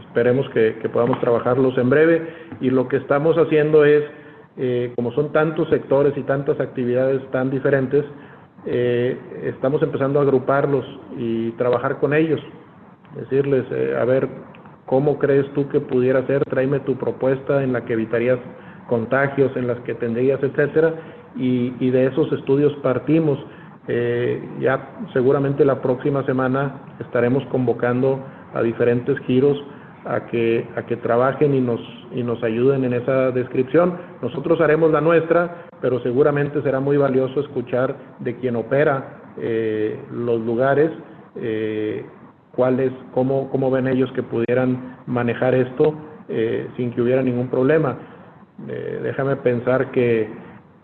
Esperemos que podamos trabajarlos en breve, y lo que estamos haciendo es, como son tantos sectores y tantas actividades tan diferentes, estamos empezando a agruparlos y trabajar con ellos, decirles, a ver, ¿cómo crees tú que pudiera ser? Tráeme tu propuesta en la que evitarías contagios, en las que tendrías, etcétera, y de esos estudios partimos. Ya seguramente la próxima semana estaremos convocando a diferentes giros a que trabajen y nos ayuden en esa descripción. Nosotros haremos la nuestra, pero seguramente será muy valioso escuchar de quien opera los lugares, cómo ven ellos que pudieran manejar esto sin que hubiera ningún problema. Déjame pensar que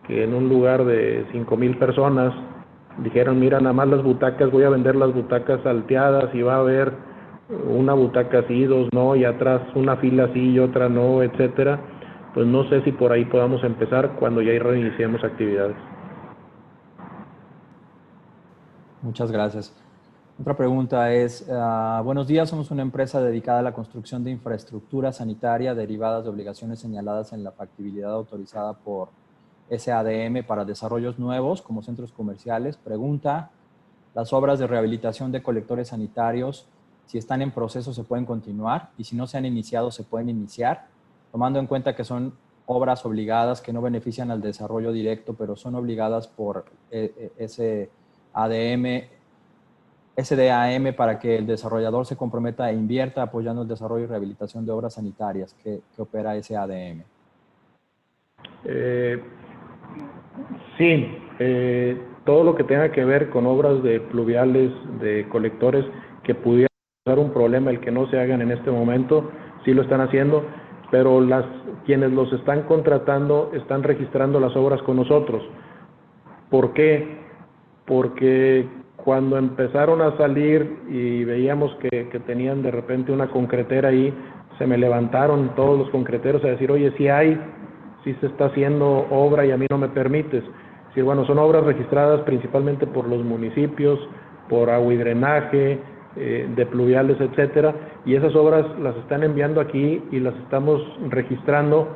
en un lugar de 5,000 personas dijeron, mira, nada más las butacas, voy a vender las butacas salteadas, y va a haber una butaca sí, dos no, y atrás una fila sí y otra no, etcétera. Pues no sé si por ahí podamos empezar cuando ya reiniciemos actividades. Muchas gracias. Otra pregunta es, buenos días, somos una empresa dedicada a la construcción de infraestructura sanitaria derivadas de obligaciones señaladas en la factibilidad autorizada por SADM para desarrollos nuevos como centros comerciales. Pregunta, ¿las obras de rehabilitación de colectores sanitarios, si están en proceso, se pueden continuar? Y si no se han iniciado, ¿se pueden iniciar? Tomando en cuenta que son obras obligadas que no benefician al desarrollo directo, pero son obligadas por SDAM para que el desarrollador se comprometa e invierta apoyando el desarrollo y rehabilitación de obras sanitarias que opera SADM. Sí, todo lo que tenga que ver con obras de pluviales, de colectores que pudieran causar un problema, el que no se hagan en este momento, sí lo están haciendo, pero quienes los están contratando están registrando las obras con nosotros. ¿Por qué? Porque cuando empezaron a salir y veíamos que tenían de repente una concretera ahí, se me levantaron todos los concreteros a decir, oye, sí se está haciendo obra y a mí no me permites. Sí, bueno, son obras registradas principalmente por los municipios, por agua y drenaje, de pluviales, etcétera, y esas obras las están enviando aquí y las estamos registrando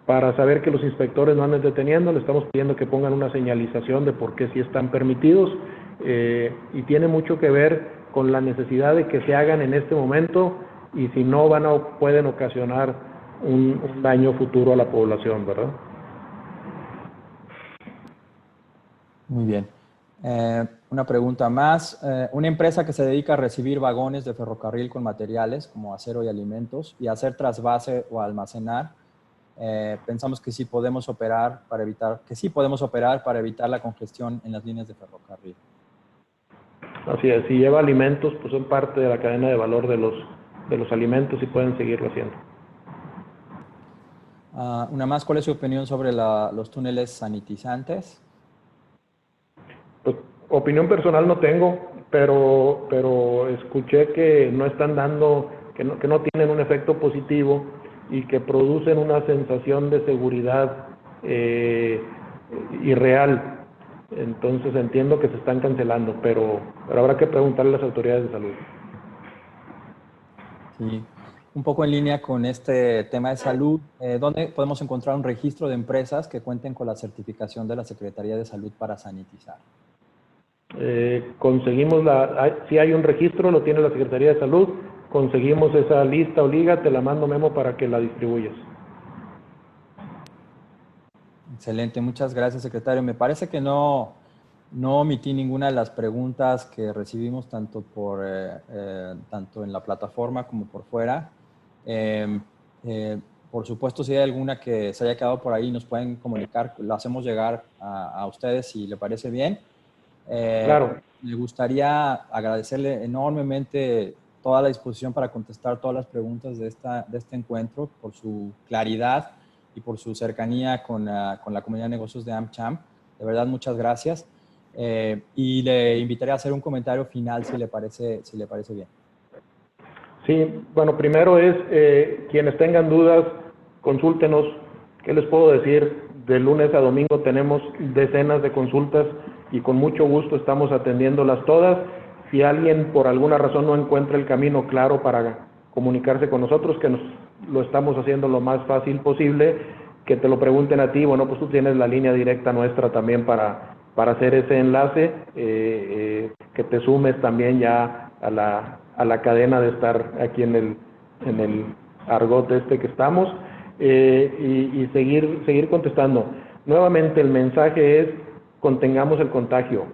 para saber que los inspectores no anden deteniendo. Le estamos pidiendo que pongan una señalización de por qué sí están permitidos, y tiene mucho que ver con la necesidad de que se hagan en este momento, y si no pueden ocasionar un daño futuro a la población, ¿verdad? Muy bien. Una pregunta más. Una empresa que se dedica a recibir vagones de ferrocarril con materiales como acero y alimentos y hacer trasvase o almacenar, pensamos que sí podemos operar para evitar la congestión en las líneas de ferrocarril. Así es, si lleva alimentos, pues son parte de la cadena de valor de los alimentos y pueden seguirlo haciendo. Una más, ¿cuál es su opinión sobre los túneles sanitizantes? Pues, opinión personal no tengo, pero escuché que no están dando, que no tienen un efecto positivo y que producen una sensación de seguridad irreal. Entonces entiendo que se están cancelando, pero habrá que preguntarle a las autoridades de salud. Sí, un poco en línea con este tema de salud, ¿dónde podemos encontrar un registro de empresas que cuenten con la certificación de la Secretaría de Salud para sanitizar? Conseguimos si hay un registro, lo tiene la Secretaría de Salud, conseguimos esa lista o liga, te la mando, Memo, para que la distribuyas. Excelente, muchas gracias, secretario. Me parece que no omití ninguna de las preguntas que recibimos tanto en la plataforma como por fuera. Por supuesto, si hay alguna que se haya quedado por ahí, nos pueden comunicar, la hacemos llegar a ustedes si le parece bien. Claro. Me gustaría agradecerle enormemente toda la disposición para contestar todas las preguntas de este encuentro, por su claridad y por su cercanía con la comunidad de negocios de AmCham. De verdad, muchas gracias. Y le invitaré a hacer un comentario final si le parece bien. Sí, bueno, primero es, quienes tengan dudas, consúltenos. ¿Qué les puedo decir? De lunes a domingo tenemos decenas de consultas y con mucho gusto estamos atendiéndolas todas. Si alguien por alguna razón no encuentra el camino claro para comunicarse con nosotros, que lo estamos haciendo lo más fácil posible, que te lo pregunten a ti. Bueno, pues tú tienes la línea directa nuestra también para hacer ese enlace, que te sumes también ya a la cadena de estar aquí en el argot que estamos, y seguir contestando. Nuevamente el mensaje es: contengamos el contagio.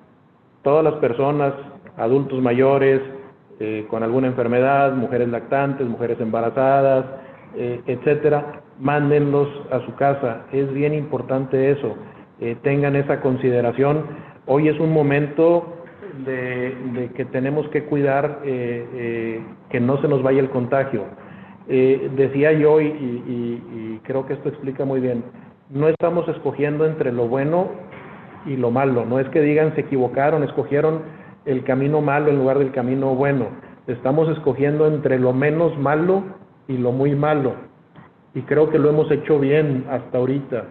Todas las personas, adultos mayores, con alguna enfermedad, mujeres lactantes, mujeres embarazadas, etcétera, mándenlos a su casa. Es bien importante eso. Tengan esa consideración. Hoy es un momento de que tenemos que cuidar que no se nos vaya el contagio. Decía yo, y creo que esto explica muy bien, no estamos escogiendo entre lo bueno y lo malo. No es que digan se equivocaron, escogieron el camino malo en lugar del camino bueno. Estamos escogiendo entre lo menos malo y lo muy malo. Y creo que lo hemos hecho bien hasta ahorita.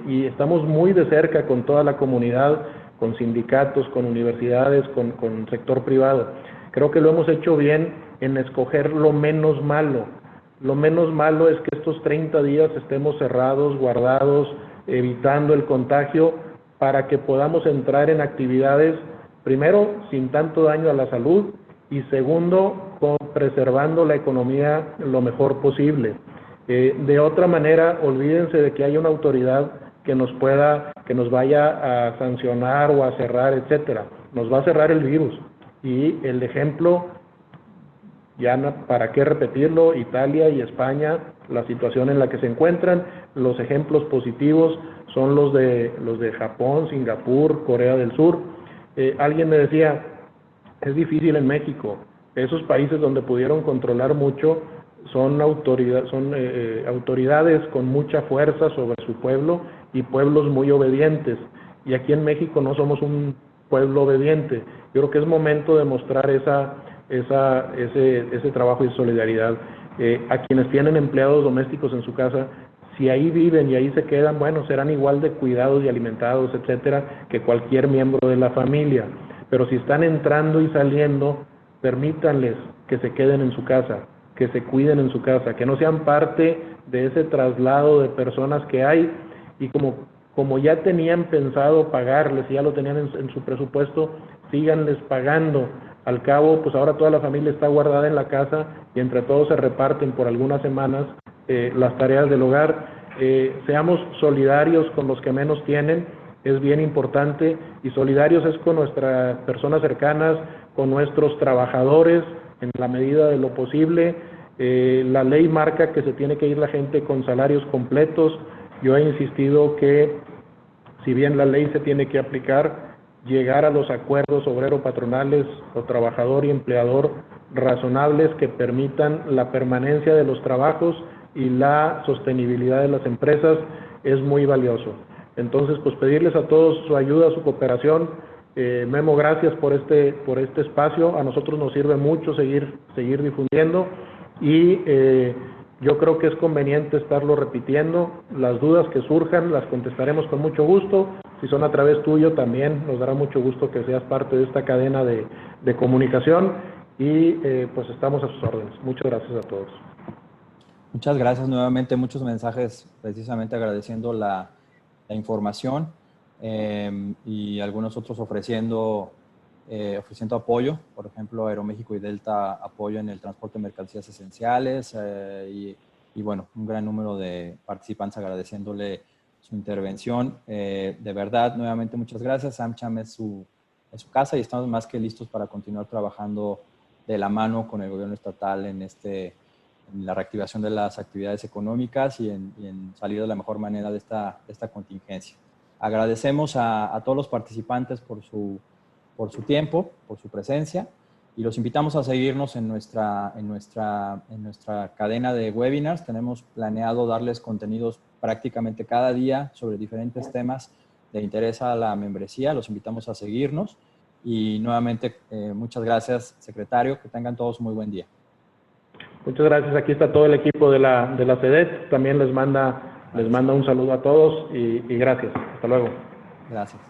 Y estamos muy de cerca con toda la comunidad, con sindicatos, con universidades, con sector privado. Creo que lo hemos hecho bien en escoger lo menos malo. Lo menos malo es que estos 30 días estemos cerrados, guardados, evitando el contagio, para que podamos entrar en actividades, primero, sin tanto daño a la salud, y segundo, preservando la economía lo mejor posible. De otra manera, olvídense de que haya una autoridad que nos vaya a sancionar o a cerrar, etcétera. Nos va a cerrar el virus. Y el ejemplo, ya para qué repetirlo, Italia y España, la situación en la que se encuentran, los ejemplos positivos son los de Japón, Singapur, Corea del Sur. Alguien me decía, es difícil en México. Esos países donde pudieron controlar mucho son autoridades con mucha fuerza sobre su pueblo y pueblos muy obedientes. Y aquí en México no somos un pueblo obediente. Yo creo que es momento de mostrar ese trabajo y solidaridad. A quienes tienen empleados domésticos en su casa, si ahí viven y ahí se quedan, bueno, serán igual de cuidados y alimentados, etcétera, que cualquier miembro de la familia. Pero si están entrando y saliendo, permítanles que se queden en su casa, que se cuiden en su casa, que no sean parte de ese traslado de personas que hay, y como ya tenían pensado pagarles, ya lo tenían en su presupuesto, síganles pagando. Al cabo, pues ahora toda la familia está guardada en la casa y entre todos se reparten por algunas semanas las tareas del hogar. Seamos solidarios con los que menos tienen, es bien importante, y solidarios es con nuestras personas cercanas, con nuestros trabajadores, en la medida de lo posible. La ley marca que se tiene que ir la gente con salarios completos. Yo he insistido que, si bien la ley se tiene que aplicar, llegar a los acuerdos obrero-patronales o trabajador y empleador razonables que permitan la permanencia de los trabajos y la sostenibilidad de las empresas es muy valioso. Entonces, pues pedirles a todos su ayuda, su cooperación. Memo, gracias por este espacio. A nosotros nos sirve mucho seguir difundiendo, y yo creo que es conveniente estarlo repitiendo. Las dudas que surjan las contestaremos con mucho gusto. Si son a través tuyo, también nos dará mucho gusto que seas parte de esta cadena de comunicación, y pues estamos a sus órdenes. Muchas gracias a todos. Muchas gracias nuevamente. Muchos mensajes precisamente agradeciendo la información, y algunos otros ofreciendo apoyo. Por ejemplo, Aeroméxico y Delta apoyo en el transporte de mercancías esenciales, y bueno, un gran número de participantes agradeciéndole su intervención. De verdad, nuevamente muchas gracias. AmCham es su casa, y estamos más que listos para continuar trabajando de la mano con el gobierno estatal en la reactivación de las actividades económicas y en salir de la mejor manera de esta contingencia. Agradecemos a todos los participantes por su tiempo, por su presencia, y los invitamos a seguirnos en nuestra cadena de webinars. Tenemos planeado darles contenidos prácticamente cada día sobre diferentes temas de interés a la membresía. Los invitamos a seguirnos, y nuevamente muchas gracias, secretario. Que tengan todos muy buen día. Muchas gracias. Aquí está todo el equipo de la SEDET. También les manda un saludo a todos, y gracias. Hasta luego. Gracias.